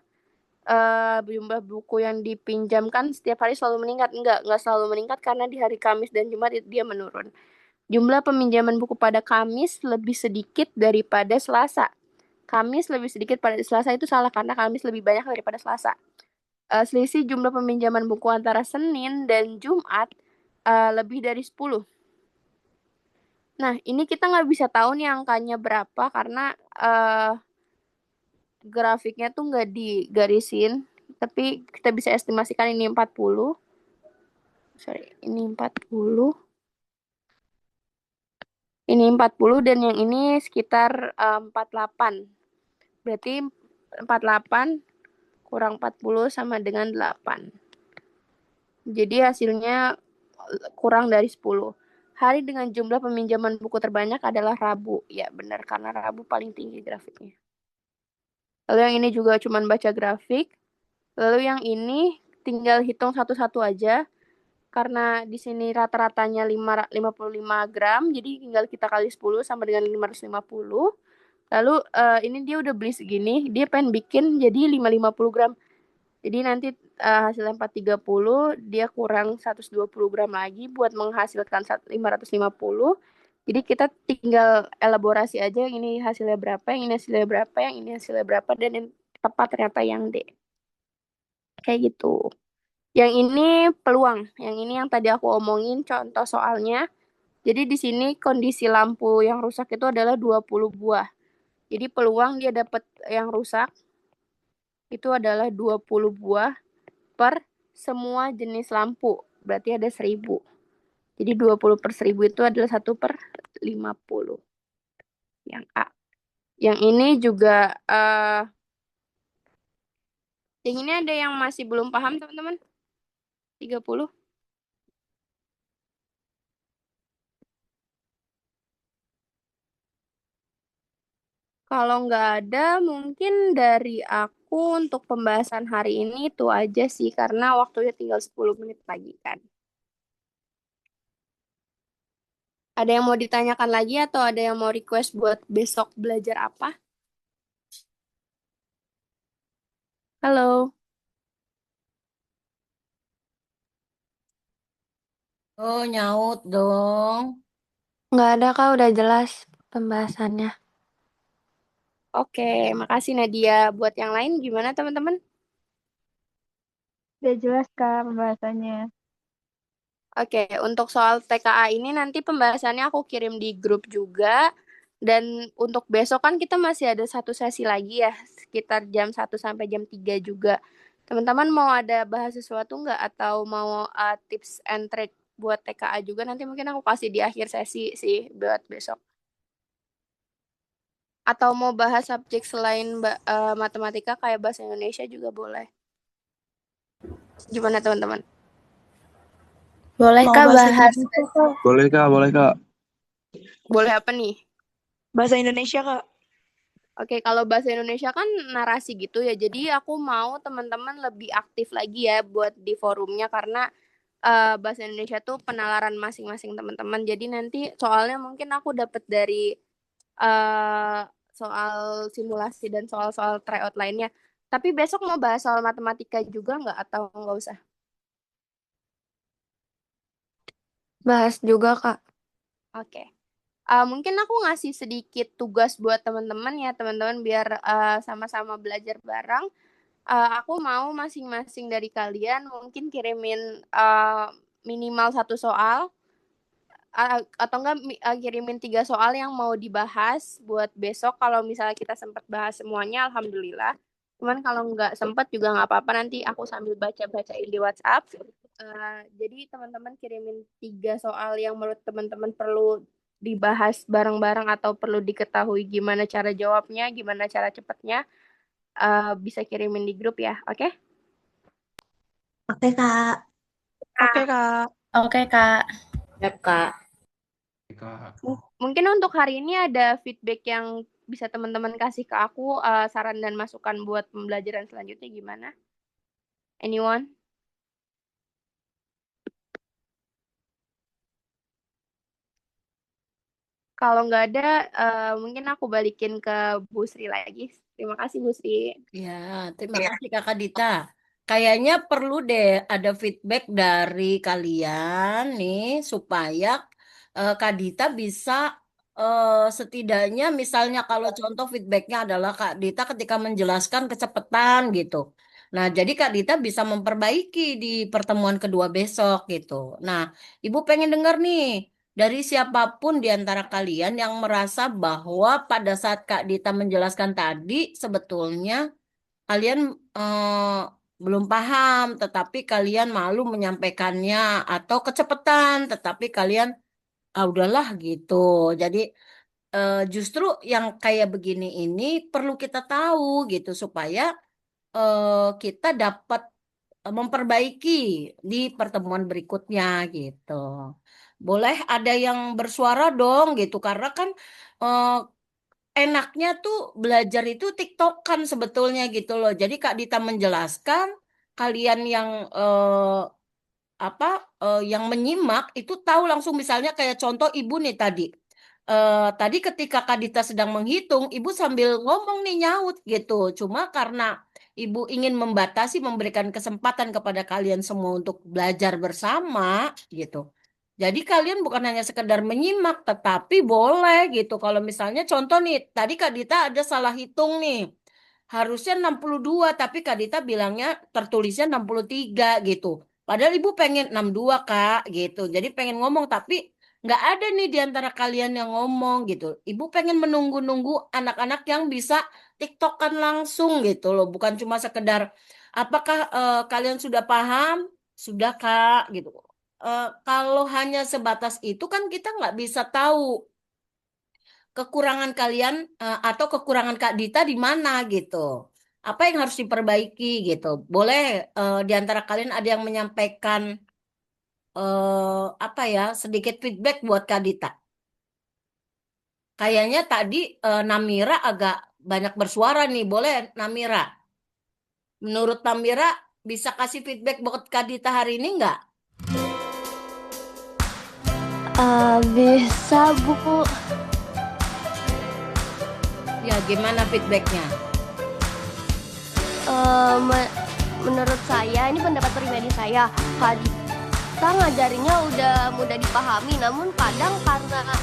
Jumlah buku yang dipinjamkan setiap hari selalu meningkat. Enggak selalu meningkat karena di hari Kamis dan Jumat dia menurun. Jumlah peminjaman buku pada Kamis lebih sedikit daripada Selasa. Kamis lebih sedikit pada Selasa itu salah karena Kamis lebih banyak daripada Selasa. Selisih jumlah peminjaman buku antara Senin dan Jumat lebih dari 10. Nah, ini kita nggak bisa tahu nih angkanya berapa karena grafiknya tuh nggak digarisin. Tapi kita bisa estimasikan ini 40. Ini 40. Ini 40 dan yang ini sekitar 48. Berarti 48 kurang 40 sama dengan 8. Jadi hasilnya kurang dari 10. Hari dengan jumlah peminjaman buku terbanyak adalah Rabu. Ya benar, karena Rabu paling tinggi grafiknya. Lalu yang ini juga cuma baca grafik. Lalu yang ini tinggal hitung satu-satu aja. Karena di sini rata-ratanya 55 gram. Jadi tinggal kita kali 10 sama dengan 550. Lalu ini dia udah beli segini. Dia pengen bikin jadi 550 gram. Jadi nanti hasilnya 430, dia kurang 120 gram lagi buat menghasilkan 550. Jadi kita tinggal elaborasi aja yang ini hasilnya berapa, yang ini hasilnya berapa, yang ini hasilnya berapa, dan yang tepat ternyata yang D. Kayak gitu. Yang ini peluang, yang ini yang tadi aku omongin contoh soalnya. Jadi di sini kondisi lampu yang rusak itu adalah 20 buah. Jadi peluang dia dapat yang rusak itu adalah 20 buah per semua jenis lampu. Berarti ada 1.000. Jadi 20 per 1.000 itu adalah 1 per 50. Yang A. Yang ini juga yang ini ada yang masih belum paham teman-teman? 30. Kalau nggak ada, mungkin dari aku untuk pembahasan hari ini itu aja sih, karena waktunya tinggal 10 menit lagi kan. Ada yang mau ditanyakan lagi atau ada yang mau request buat besok belajar apa? Halo. Oh, nyaut dong. Nggak ada Kak, udah jelas pembahasannya. Oke, makasih Nadia. Buat yang lain gimana teman-teman? Udah jelas Kak pembahasannya. Oke, untuk soal TKA ini nanti pembahasannya aku kirim di grup juga. Dan untuk besok kan kita masih ada satu sesi lagi ya, sekitar jam 1 sampai jam 3 juga. Teman-teman mau ada bahas sesuatu nggak? Atau mau tips and trick buat TKA juga? Nanti mungkin aku kasih di akhir sesi sih buat besok. Atau mau bahas subjek selain matematika kayak bahasa Indonesia juga boleh. Gimana teman-teman? Boleh Mau Kak bahasa bahas Indonesia, Kak. Boleh Kak, boleh Kak. Boleh apa nih? Bahasa Indonesia, Kak. Oke, kalau bahasa Indonesia kan narasi gitu ya. Jadi aku mau teman-teman lebih aktif lagi ya buat di forumnya karena bahasa Indonesia tuh penalaran masing-masing teman-teman. Jadi nanti soalnya mungkin aku dapat dari soal simulasi dan soal-soal tryout lainnya. Tapi besok mau bahas soal matematika juga nggak atau nggak usah? Bahas juga, Kak. Oke. Mungkin aku ngasih sedikit tugas buat teman-teman ya, teman-teman biar sama-sama belajar bareng. Aku mau masing-masing dari kalian mungkin kirimin minimal 1 soal atau enggak kirimin 3 soal yang mau dibahas buat besok. Kalau misalnya kita sempat bahas semuanya, alhamdulillah. Cuman kalau nggak sempat juga nggak apa-apa, nanti aku sambil baca-bacain di WhatsApp. Jadi teman-teman kirimin 3 soal yang menurut teman-teman perlu dibahas bareng-bareng atau perlu diketahui gimana cara jawabnya, gimana cara cepatnya. Bisa kirimin di grup ya, oke? Oke Kak. Oke, Kak. Oke Kak. Siap, Kak. Kak. Mungkin untuk hari ini ada feedback yang bisa teman-teman kasih ke aku, saran dan masukan buat pembelajaran selanjutnya gimana? Anyone? Kalau nggak ada, mungkin aku balikin ke Bu Sri lagi. Terima kasih Bu Sri. Ya, terima kasih Kakak Dita. Kayaknya perlu deh ada feedback dari kalian nih supaya Kak Dita bisa setidaknya misalnya kalau contoh feedbacknya adalah Kak Dita ketika menjelaskan kecepatan gitu. Nah, jadi Kak Dita bisa memperbaiki di pertemuan kedua besok gitu. Nah, Ibu pengen dengar nih dari siapapun di antara kalian yang merasa bahwa pada saat Kak Dita menjelaskan tadi sebetulnya kalian belum paham, tetapi kalian malu menyampaikannya atau kecepatan, tetapi kalian udahlah gitu. Jadi justru yang kayak begini ini perlu kita tahu gitu supaya kita dapat memperbaiki di pertemuan berikutnya gitu. Boleh ada yang bersuara dong gitu karena kan eh, enaknya tuh belajar itu TikTokan sebetulnya gitu loh. Jadi Kak Dita menjelaskan kalian yang apa yang menyimak itu tahu langsung misalnya kayak contoh Ibu nih tadi. Tadi ketika Kak Dita sedang menghitung, Ibu sambil ngomong nih nyaut gitu. Cuma karena Ibu ingin membatasi, memberikan kesempatan kepada kalian semua untuk belajar bersama gitu. Jadi kalian bukan hanya sekedar menyimak, tetapi boleh gitu. Kalau misalnya contoh nih, tadi Kak Dita ada salah hitung nih. Harusnya 62, tapi Kak Dita bilangnya tertulisnya 63 gitu. Padahal Ibu pengen 62 Kak gitu. Jadi pengen ngomong tapi nggak ada nih di antara kalian yang ngomong gitu. Ibu pengen menunggu-nunggu anak-anak yang bisa TikTokan langsung gitu loh. Bukan cuma sekedar apakah kalian sudah paham? Sudah Kak gitu. Kalau hanya sebatas itu kan kita nggak bisa tahu kekurangan kalian atau kekurangan Kak Dita di mana gitu. Apa yang harus diperbaiki gitu. Boleh di antara kalian ada yang menyampaikan apa ya sedikit feedback buat Kak Dita. Kayaknya tadi Namira agak banyak bersuara nih. Boleh Namira? Menurut Namira bisa kasih feedback buat Kak Dita hari ini nggak? Bisa Bu. Ya gimana feedbacknya? Menurut saya, ini pendapat pribadi saya, Kak Dita ngajarinnya udah mudah dipahami, namun kadang karena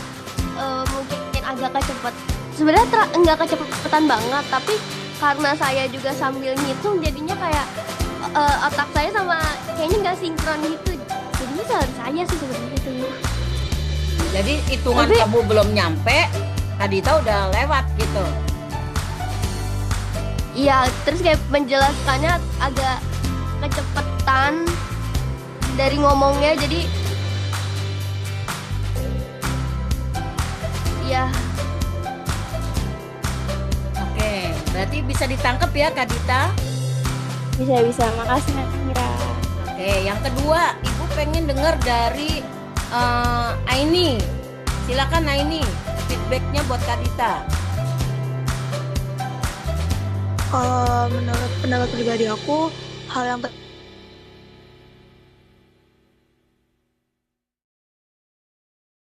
mungkin agak kecepet. Sebenarnya nggak kecepatan banget, tapi karena saya juga sambil ngitung, jadinya kayak otak saya sama kayaknya nggak sinkron gitu. Jadinya salah saya sih sebenarnya itu. Jadi hitungan Tapi- kamu belum nyampe, Kak Dita udah lewat gitu. Iya, terus kayak menjelaskannya agak kecepetan dari ngomongnya, jadi ya Berarti bisa ditangkap ya Kak Dita? Bisa. Makasih Mira. Oke, yang kedua, Ibu pengen dengar dari Aini. Silakan Aini, feedbacknya buat Kak Dita. Menurut pendapat pribadi aku, hal yang